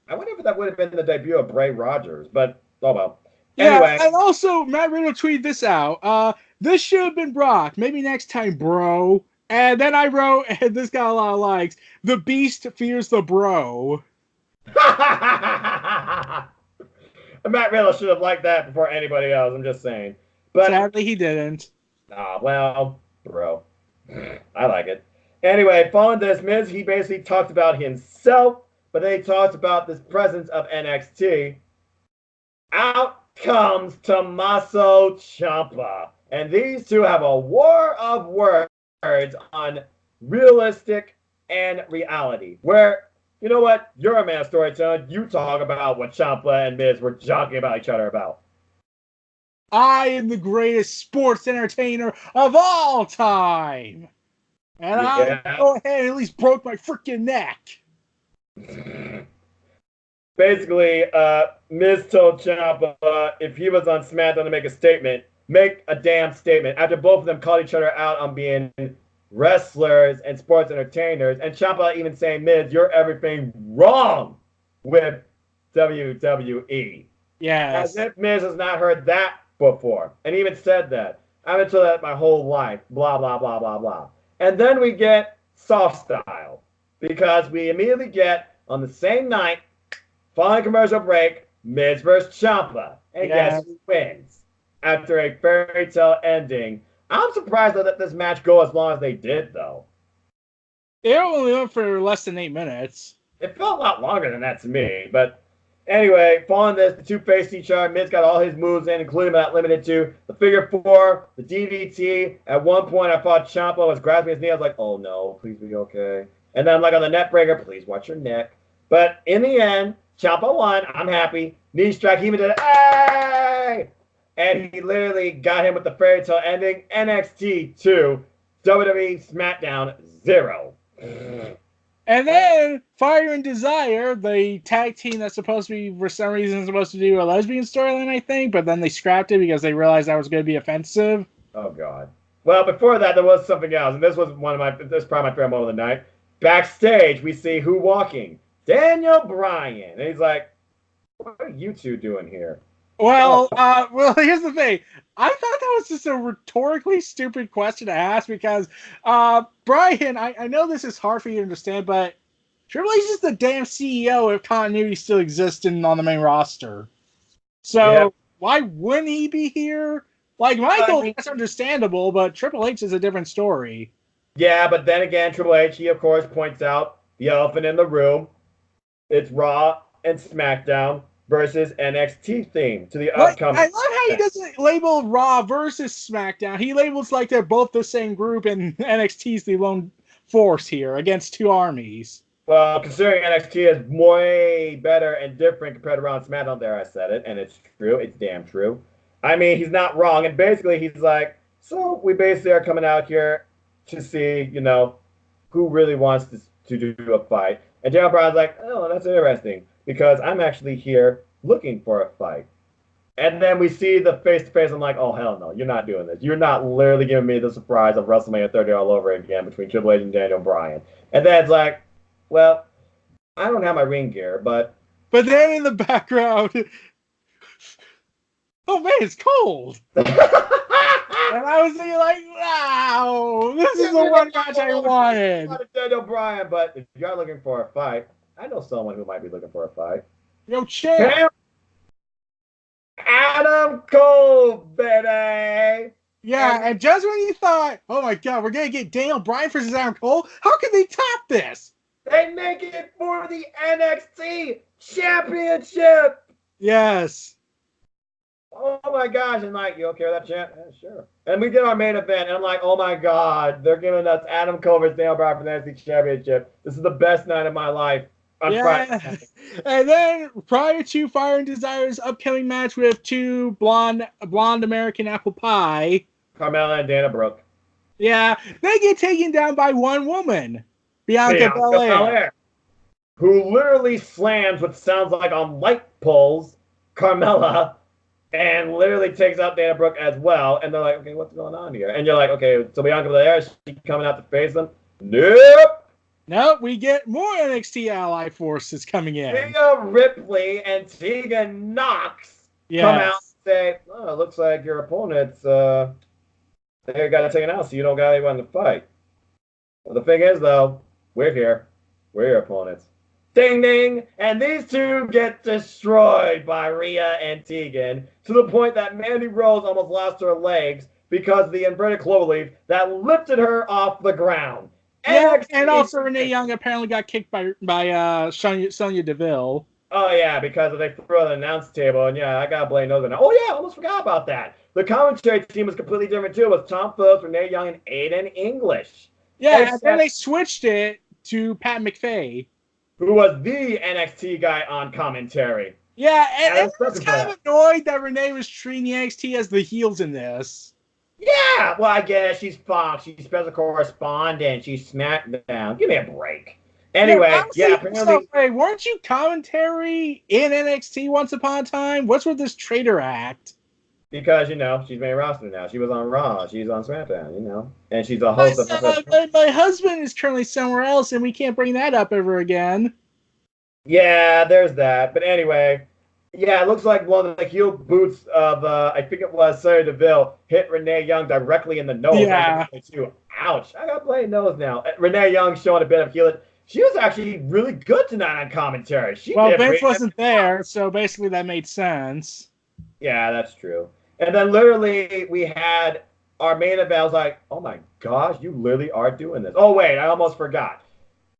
I wonder if that would have been the debut of Bray Rogers, but oh well. Yeah, anyway. And also, Matt Riddle tweeted this out. This should have been Brock. Maybe next time, bro. And then I wrote, and this got a lot of likes, the Beast fears the bro. Matt Riddle should have liked that before anybody else, I'm just saying. But sadly, he didn't. Well, bro. I like it. Anyway, following this, Miz, he basically talked about himself, but then he talked about this presence of NXT. Out comes Tommaso Ciampa. And these two have a war of words on realistic and reality. Where, you know what? You're a man of storytelling. You talk about what Ciampa and Miz were joking about each other about. I am the greatest sports entertainer of all time. And I go ahead and at least broke my freaking neck. Basically, Miz told Ciampa if he was on SmackDown to make a statement, make a damn statement. After both of them called each other out on being wrestlers and sports entertainers, and Ciampa even saying, Miz, you're everything wrong with WWE. Yes. As if Miz has not heard that before. And even said that. I've been told that my whole life. Blah, blah, blah, blah, blah. And then we get soft style. Because we immediately get, on the same night, Following commercial break, Miz versus Ciampa. And guess who wins? After a fairy tale ending. I'm surprised though that this match go as long as they did, though. It only went for less than 8 minutes. It felt a lot longer than that to me, but anyway, following this, the two faced each other. Miz got all his moves in, including but not limited to the figure 4, the DDT. At one point, I thought Ciampa was grasping his knee. I was like, oh no, please be okay. And then I'm like on the net breaker, please watch your neck. But in the end, Ciampa won. I'm happy. Knee strike, he even did it. Hey! And he literally got him with the fairy tale ending. NXT 2, WWE SmackDown 0. And then Fire and Desire, the tag team that's supposed to be, for some reason, supposed to do a lesbian storyline, I think, but then they scrapped it because they realized that was going to be offensive. Oh, God. Well, before that, there was something else, and this was this is probably my favorite moment of the night. Backstage, we see who walking? Daniel Bryan. And he's like, what are you two doing here? Well, here's the thing. I thought that was just a rhetorically stupid question to ask because, Brian, I know this is hard for you to understand, but Triple H is the damn CEO if continuity still exists on the main roster. So why wouldn't he be here? Like, Michael, that's understandable, but Triple H is a different story. Yeah, but then again, Triple H, he, of course, points out the elephant in the room. It's Raw and SmackDown versus NXT theme to the upcoming. I love how he doesn't label Raw versus SmackDown. He labels like they're both the same group, and NXT's the lone force here against two armies. Well, considering NXT is way better and different compared to Raw and SmackDown, there I said it, and it's true. It's damn true. I mean, he's not wrong, and basically he's like, so we basically are coming out here to see, you know, who really wants to do a fight. And Daniel Bryan's like, oh, that's interesting, because I'm actually here looking for a fight. And then we see the face-to-face. I'm like, oh, hell no, you're not doing this. You're not literally giving me the surprise of WrestleMania 30 all over again between Triple H and Daniel Bryan. And then it's like, well, I don't have my ring gear, but... But then in the background... oh, man, it's cold! And I was thinking, like, wow, this is the one match I wanted. Daniel Bryan, but if you're looking for a fight, I know someone who might be looking for a fight. Yo, champ! Adam Cole, baby! Yeah, and just when you thought, oh my god, we're going to get Daniel Bryan versus Adam Cole, how can they top this? They make it for the NXT Championship! Yes. Oh my gosh, and like, you okay with that, champ? Yeah, sure. And we did our main event, and I'm like, oh my god, they're giving us Adam Cole versus Daniel Bryan for the NXT Championship. This is the best night of my life. Yeah. And then prior to Fire and Desire's upcoming match with two blonde American apple pie, Carmella and Dana Brooke. Yeah, they get taken down by one woman, Bianca Belair, who literally slams what sounds like on light poles Carmella, and literally takes out Dana Brooke as well. And they're like, okay, what's going on here? And you're like, okay, so Bianca Belair, is she coming out to face them? Nope. Nope, we get more NXT ally forces coming in. Rhea Ripley and Tegan Knox come out and say, oh, it looks like your opponent's they got taken out, so you don't got anyone to fight. Well, the thing is, though, we're here. We're your opponents. Ding, ding! And these two get destroyed by Rhea and Tegan to the point that Mandy Rose almost lost her legs because of the inverted cloverleaf that lifted her off the ground. Yeah, and also Renee Young apparently got kicked by Sonya Deville. Oh, yeah, because they threw on the announce table, and yeah, I got to blame those. Oh, yeah, I almost forgot about that. The commentary team was completely different, too. It was Tom Phillips, Renee Young, and Aiden English. Yeah, and then they switched it to Pat McAfee, who was the NXT guy on commentary. Yeah, and I was kind of annoyed that Renee was treating the NXT as the heels in this. Yeah, well, I guess she's Fox. She's special correspondent. She's SmackDown. Give me a break. Anyway, apparently... Hey, weren't you commentary in NXT once upon a time? What's with this traitor act? Because, you know, she's main roster now. She was on Raw. She's on SmackDown, you know. And she's a host of... My husband is currently somewhere else, and we can't bring that up ever again. Yeah, there's that. But anyway... Yeah, it looks like one of the heel boots of, I think it was Sonya Deville, hit Renee Young directly in the nose. Yeah. Ouch. I got to play nose now. Renee Young showing a bit of heel. she was actually really good tonight on commentary. She Well, did Vince wasn't there, so basically that made sense. Yeah, that's true. And then literally we had our main event. I was like, oh my gosh, you literally are doing this. Oh wait, I almost forgot.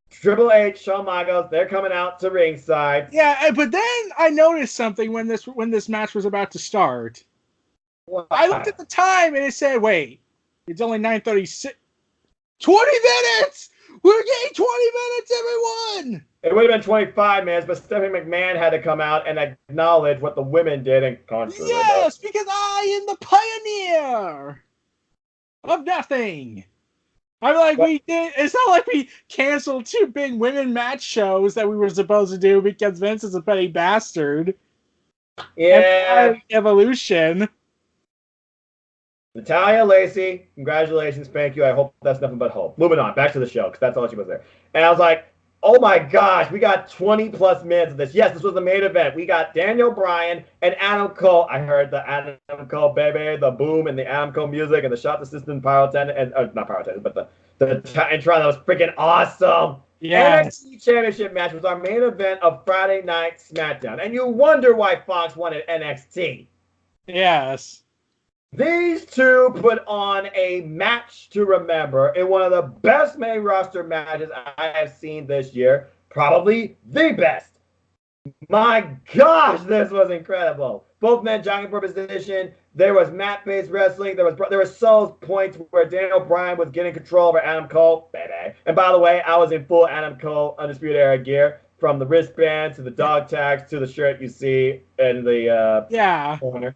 Triple H, Shawn Michaels, they're coming out to ringside. Yeah, but then I noticed something when this match was about to start. I looked at What? the time and it said, "Wait, it's only 9:36. 20 minutes! We're getting 20 minutes, everyone!" It would have been 25 minutes, but Stephanie McMahon had to come out and acknowledge what the women did in controversy. Yes, because I am the pioneer of nothing. I'm like, But we did. It's not like we canceled 2 big women match shows that we were supposed to do because Vince is a petty bastard. yeah, And Evolution. Natalia Lacey, congratulations, thank you. I hope that's nothing but hope. Moving on, back to the show, because that's all she was there. And I was like, oh my gosh, we got 20 plus minutes of this. Yes, this was the main event. We got Daniel Bryan and Adam Cole. I heard the Adam Cole baby, the boom, and the Adam Cole music, and the shot assistant pyrotechnic, and not pyrotechnic, but the intro that was freaking awesome. Yes. NXT Championship match was our main event of Friday Night SmackDown. And you wonder why Fox wanted NXT. Yes. These two put on a match to remember in one of the best main roster matches I have seen this year. Probably the best. My gosh, this was incredible. Both men jogging for position. There was mat-based wrestling. There was so points where Daniel Bryan was getting control over Adam Cole. Baby. And by the way, I was in full Adam Cole Undisputed Era gear, from the wristband to the dog tags to the shirt you see in the corner.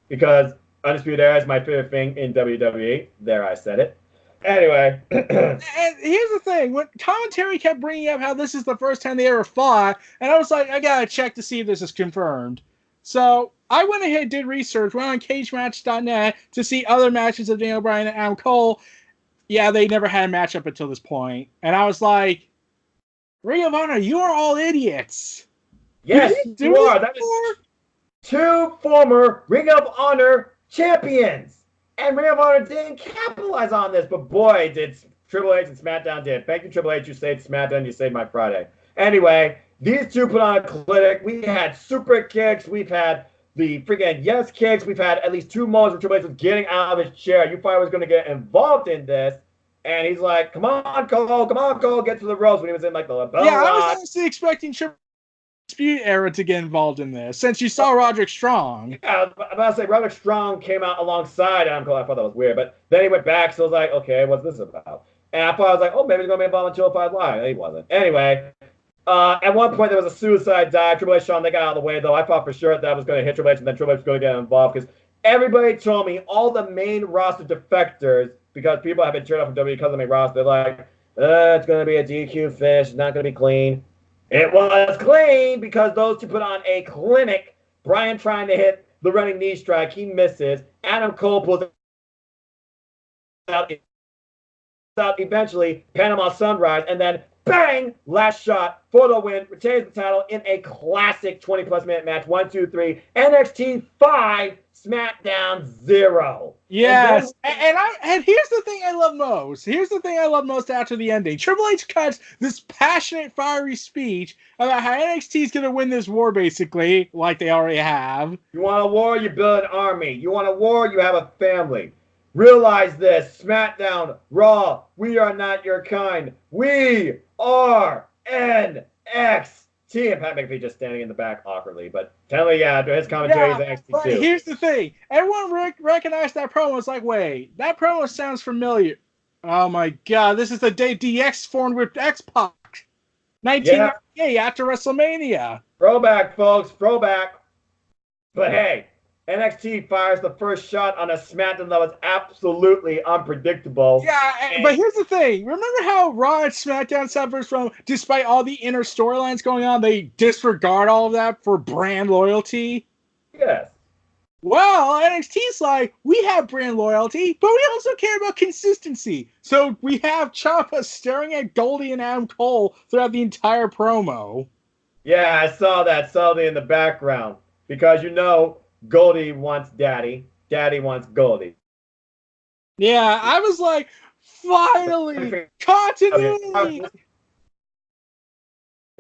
Because Undisputed Era is my favorite thing in WWE. There, I said it. Anyway. And here's the thing. When commentary kept bringing up how this is the first time they ever fought, and I was like, I gotta check to see if this is confirmed. So I went ahead and did research, went on cagematch.net to see other matches of Daniel Bryan and Adam Cole. Yeah, they never had a match up until this point. And I was like, Ring of Honor, you are all idiots. Yes, you are. That is 2 former Ring of Honor champions. And Ring of Honor didn't capitalize on this, but boy, did Triple H and SmackDown did. Thank you, Triple H. You saved SmackDown. You saved my Friday. Anyway, these two put on a clinic. We had super kicks. We've had the freaking yes kicks. We've had at least 2 moments where Triple H was getting out of his chair. You thought he was going to get involved in this. And he's like, come on, Cole, get to the ropes when he was in like the LeBron. Yeah, I was honestly expecting Triple Dispute Era to get involved in this, since you saw Roderick Strong. Yeah, I was about to say, Roderick Strong came out alongside Adam Cole. I thought that was weird, but then he went back, so I was like, okay, what's this about? And I thought, I was like, oh, maybe he's going to be involved in 205 Live. He wasn't. Anyway, at one point there was a suicide dive. Triple H, Shawn, they got out of the way, though. I thought for sure that was going to hit Triple H, and then Triple H was going to get involved, because everybody told me, all the main roster defectors, because people have been turned off from WWE because of the main roster, they're like, it's going to be a DQ finish, it's not going to be clean. It was clean because those two put on a clinic. Bryan trying to hit the running knee strike. He misses. Adam Cole pulls out eventually. Panama Sunrise. And then bang! Last shot for the win. Retains the title in a classic 20-plus minute match. 1, 2, 3. NXT 5. SmackDown 0. Yes, and here's the thing I love most. Here's the thing I love most after the ending. Triple H cuts this passionate, fiery speech about how NXT is going to win this war, basically, like they already have. You want a war, you build an army. You want a war, you have a family. Realize this, SmackDown, Raw, we are not your kind. We are NXT. And Pat McAfee just standing in the back awkwardly, but tell me, yeah, his commentary is NXT too. Here's the thing. Everyone recognized that promo. It's like, wait, that promo sounds familiar. Oh my god, this is the day DX formed with X-Pac. 1998 after WrestleMania. Throwback, folks, throwback. But hey, NXT fires the first shot on a SmackDown that was absolutely unpredictable. Yeah, but here's the thing. Remember how Raw and SmackDown suffers from, despite all the inner storylines going on, they disregard all of that for brand loyalty? Yes. Well, NXT's like, we have brand loyalty, but we also care about consistency. So we have Ciampa staring at Goldie and Adam Cole throughout the entire promo. Yeah, I saw that subtly in the background. Because you know, Goldie wants Daddy. Daddy wants Goldie. Yeah, I was like, finally, continuity!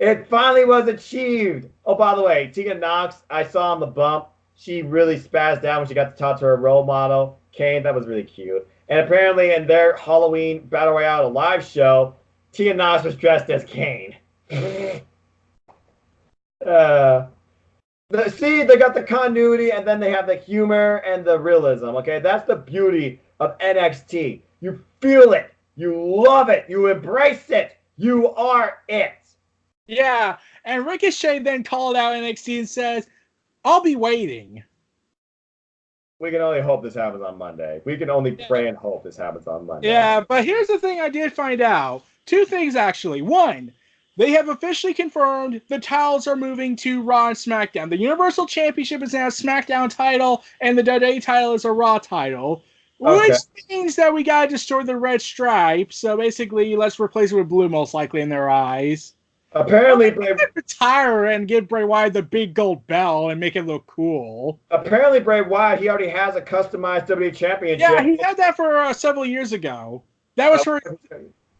It finally was achieved. Oh, by the way, Tegan Knox, I saw on the bump. She really spazzed out when she got to talk to her role model, Kane. That was really cute. And apparently, in their Halloween Battle Royale live show, Tegan Knox was dressed as Kane. See, they got the continuity, and then they have the humor and the realism. Okay, that's the beauty of NXT. You feel it, you love it, you embrace it. You are it. Yeah, and Ricochet then called out NXT and says, "I'll be waiting." We can only hope this happens on Monday. We can only pray and hope this happens on Monday. Yeah, but here's the thing I did find out. Two things, actually. One, they have officially confirmed the titles are moving to Raw and SmackDown. The Universal Championship is now a SmackDown title, and the WWE title is a Raw title. Which means that we gotta destroy the red stripe. So basically, let's replace it with blue, most likely, in their eyes. Apparently, retire and give Bray Wyatt the big gold bell and make it look cool. Apparently, Bray Wyatt, he already has a customized WWE Championship. Yeah, he had that for several years ago. That was for.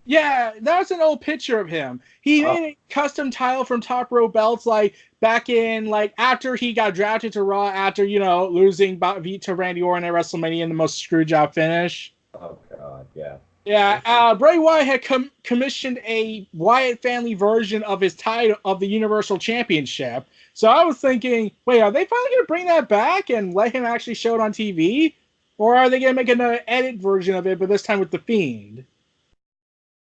Yeah, that was an old picture of him. He made a custom title from Top Row Belts, like back in, like after he got drafted to Raw, after losing to Randy Orton at WrestleMania in the most screwjob finish. Oh God, yeah. Yeah, Bray Wyatt had commissioned a Wyatt family version of his title of the Universal Championship. So I was thinking, wait, are they finally going to bring that back and let him actually show it on TV? Or are they going to make another edit version of it, but this time with The Fiend?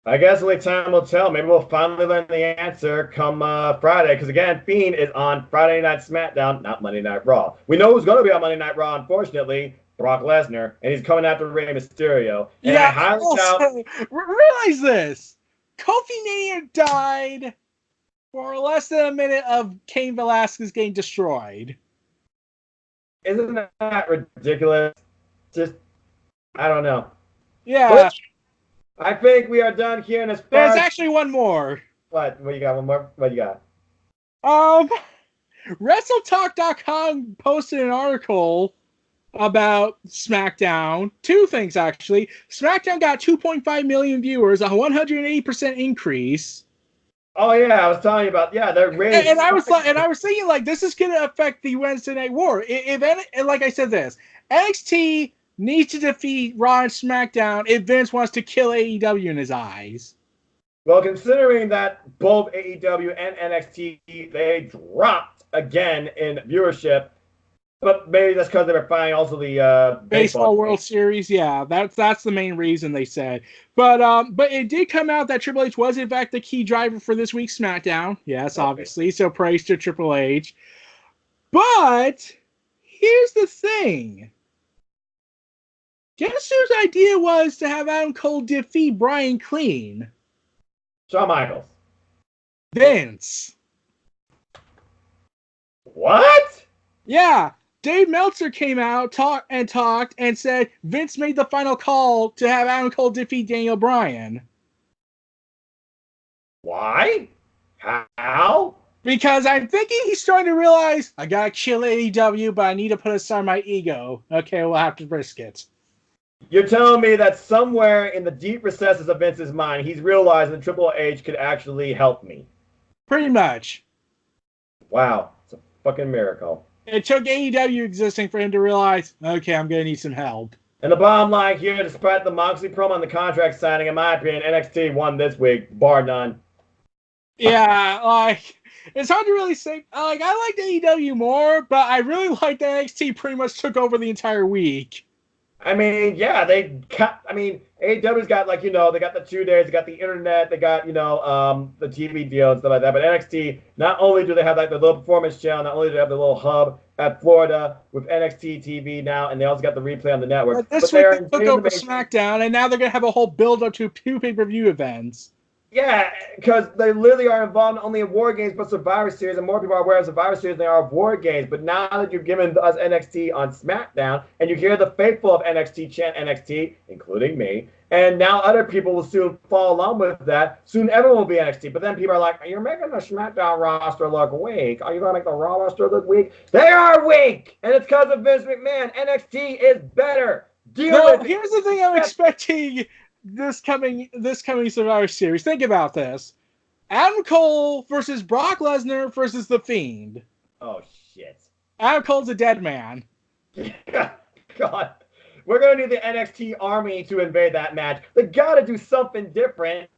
I guess only time will tell. Maybe we'll finally learn the answer come Friday. Because again, Fiend is on Friday Night SmackDown, not Monday Night Raw. We know who's going to be on Monday Night Raw, unfortunately. Brock Lesnar, and he's coming after Rey Mysterio. And yeah, I highly doubt... realize this. Kofi Mania died for less than a minute of Cain Velasquez getting destroyed. Isn't that ridiculous? Just, I don't know. Yeah. I think we are done here. There's actually one more. What? What you got? One more? What you got? WrestleTalk.com posted an article about SmackDown. Two things, actually. SmackDown got 2.5 million viewers, a 180% increase. Oh yeah, I was telling you about they're really. And I was thinking like this is going to affect the Wednesday Night War. And like I said, NXT needs to defeat Raw and SmackDown if Vince wants to kill AEW in his eyes. Well, considering that both AEW and NXT they dropped again in viewership. But maybe that's because they were finding also the baseball World Series. Yeah, that's the main reason they said. But it did come out that Triple H was in fact the key driver for this week's SmackDown. Yes, obviously. So praise to Triple H. But here's the thing. Guess whose idea was to have Adam Cole defeat Bryan clean? Shawn Michaels. Vince. What? Yeah. Dave Meltzer came out, talked and said Vince made the final call to have Adam Cole defeat Daniel Bryan. Why? How? Because I'm thinking he's starting to realize, I gotta kill AEW, but I need to put aside my ego. Okay, we'll have to risk it. You're telling me that somewhere in the deep recesses of Vince's mind, he's realizing that Triple H could actually help me. Pretty much. Wow. It's a fucking miracle. It took AEW existing for him to realize, okay, I'm going to need some help. And the bottom line here, despite the Moxley promo on the contract signing, in my opinion, NXT won this week, bar none. Yeah, like, it's hard to really say. Like, I liked AEW more, but I really liked that NXT pretty much took over the entire week. I mean, yeah, AEW's got, like, they got the 2 days, they got the internet, they got, the TV deal and stuff like that. But NXT, not only do they have, like, the little performance channel, not only do they have the little hub at Florida with NXT TV now, and they also got the replay on the network. But this week they took over SmackDown, and now they're going to have a whole build-up to 2 pay-per-view events. Yeah, because they literally are involved not only in War Games, but Survivor Series, and more people are aware of Survivor Series than they are of War Games. But now that you've given us NXT on SmackDown, and you hear the faithful of NXT chant NXT, including me, and now other people will soon fall along with that. Soon everyone will be NXT. But then people are like, you're making the SmackDown roster look weak. Are you going to make the Raw roster look weak? They are weak! And it's because of Vince McMahon. NXT is better. Deal with it. Here's the thing I'm expecting this coming Survivor Series. Think about this. Adam Cole versus Brock Lesnar versus The Fiend. Oh, shit. Adam Cole's a dead man. God. We're going to need the NXT army to invade that match. They got to do something different.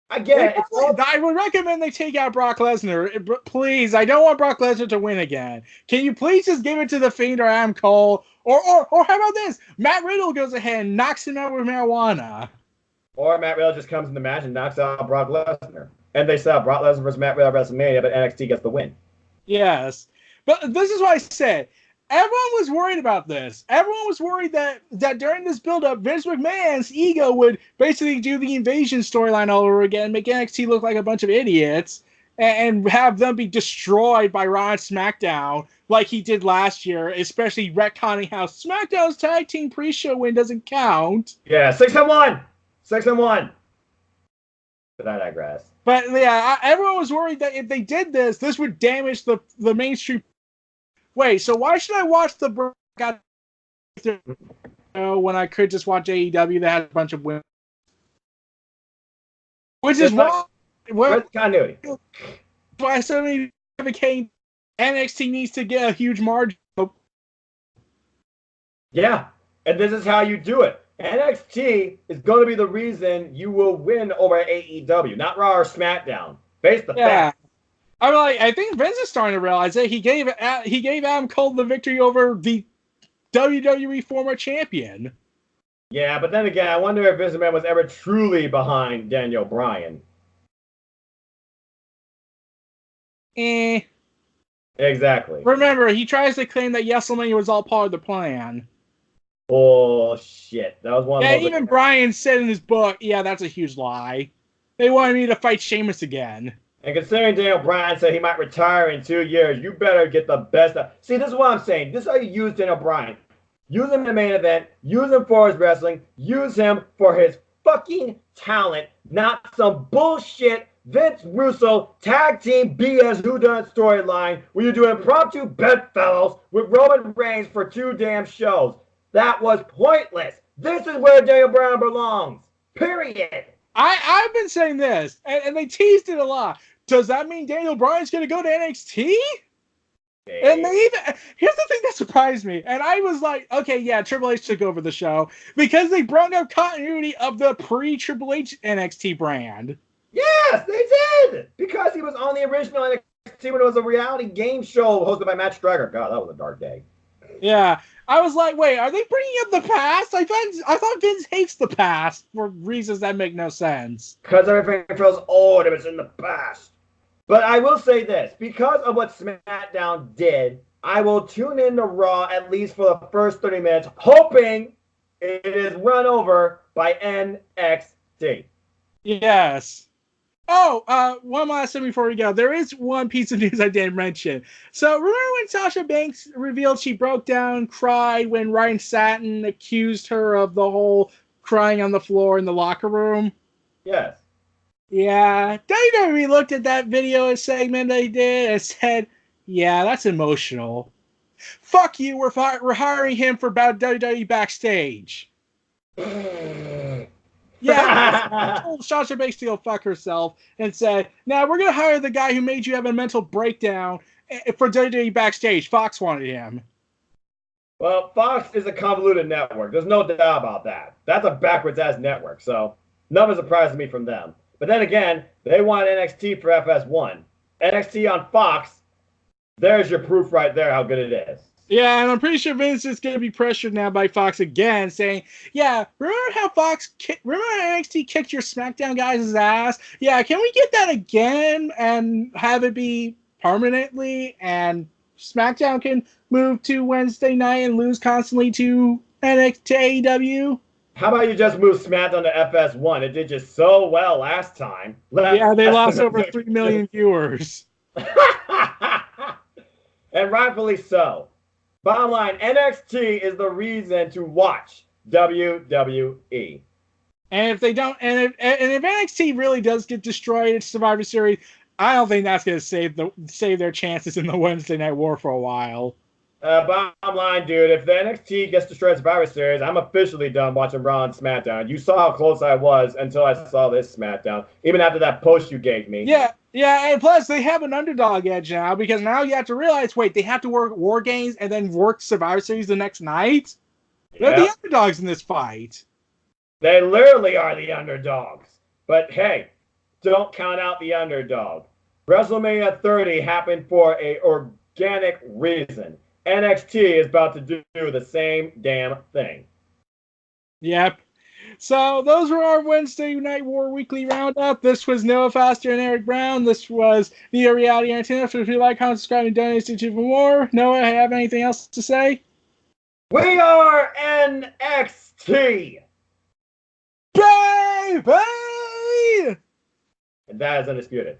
I get it. I would recommend they take out Brock Lesnar. Please, I don't want Brock Lesnar to win again. Can you please just give it to The Fiend or Adam Cole? Or how about this? Matt Riddle goes ahead and knocks him out with marijuana. Or Matt Riddle just comes in the match and knocks out Brock Lesnar. And they sell Brock Lesnar versus Matt Riddle at WrestleMania, but NXT gets the win. Yes. But this is what I said. Everyone was worried about this. Everyone was worried that during this build-up, Vince McMahon's ego would basically do the invasion storyline all over again, make NXT look like a bunch of idiots, and have them be destroyed by Raw and SmackDown like he did last year, especially retconning how SmackDown's tag team pre-show win doesn't count. Yeah, 6-1! 6-1! But I digress. But yeah, everyone was worried that if they did this, this would damage the mainstream. Wait, so why should I watch the when I could just watch AEW that has a bunch of women? Which is why continuity. Why so many advocate NXT needs to get a huge margin. Yeah, and this is how you do it. NXT is going to be the reason you will win over AEW, not Raw or SmackDown. Face the fact. I'm like, I think Vince is starting to realize that he gave Adam Cole the victory over the WWE former champion. Yeah, but then again, I wonder if Vince McMahon was ever truly behind Daniel Bryan. Exactly. Remember, he tries to claim that WrestleMania was all part of the plan. Oh shit! That was one. Yeah, even Bryan said in his book, "Yeah, that's a huge lie. They wanted me to fight Sheamus again." And considering Daniel Bryan said he might retire in 2 years, you better get the best. See, this is what I'm saying. This is how you use Daniel Bryan. Use him in the main event. Use him for his wrestling. Use him for his fucking talent, not some bullshit Vince Russo tag team BS whodunit storyline where you do impromptu bedfellows with Roman Reigns for 2 damn shows. That was pointless. This is where Daniel Bryan belongs. Period. I've been saying this, and they teased it a lot. Does that mean Daniel Bryan's going to go to NXT? Hey. And they even... Here's the thing that surprised me. And I was like, okay, yeah, Triple H took over the show. Because they brought up continuity of the pre-Triple H NXT brand. Yes, they did! Because he was on the original NXT when it was a reality game show hosted by Matt Striker. God, that was a dark day. Yeah. I was like, wait, are they bringing up the past? I thought Vince hates the past for reasons that make no sense. Because everything feels old if it's in the past. But I will say this. Because of what SmackDown did, I will tune in to Raw at least for the first 30 minutes, hoping it is run over by NXT. Yes. Oh, one last thing before we go. There is one piece of news I didn't mention. So remember when Sasha Banks revealed she broke down, cried when Ryan Satin accused her of the whole crying on the floor in the locker room? Yes. Yeah. WWE looked at that video segment they did and said, yeah, that's emotional. Fuck you, we're hiring him for WWE Backstage. Yeah, told Sasha Banks to go fuck herself and said, "Now we're gonna hire the guy who made you have a mental breakdown for WWE Backstage." Fox wanted him. Well, Fox is a convoluted network. There's no doubt about that. That's a backwards ass network, so nothing surprises me from them. But then again, they want NXT for FS1. NXT on Fox. There's your proof right there how good it is. Yeah, and I'm pretty sure Vince is going to be pressured now by Fox again, saying, yeah, remember how NXT kicked your SmackDown guys' ass? Yeah, can we get that again and have it be permanently, and SmackDown can move to Wednesday night and lose constantly to NXT AEW? How about you just move SmackDown to FS1? It did just so well last time. Yeah, they lost over 3 million viewers. And rightfully so. Bottom line, NXT is the reason to watch WWE. And if they don't, and if NXT really does get destroyed at Survivor Series, I don't think that's going to save their chances in the Wednesday Night War for a while. Bottom line, dude, if the NXT gets destroyed Survivor Series, I'm officially done watching Raw and SmackDown. You saw how close I was until I saw this SmackDown, even after that post you gave me. Yeah, yeah, and plus they have an underdog edge now because now you have to realize, wait, they have to work War Games and then work Survivor Series the next night? They're the underdogs in this fight. They literally are the underdogs. But hey, don't count out the underdog. WrestleMania 30 happened for a organic reason. NXT is about to do the same damn thing. Yep. So those were our Wednesday Night War Weekly Roundup. This was Noah Foster and Eric Brown. This was Neo Reality Entertainment. If you like, comment, subscribe, and donate to for more. Noah, have anything else to say? We are NXT! Baby! And that is undisputed.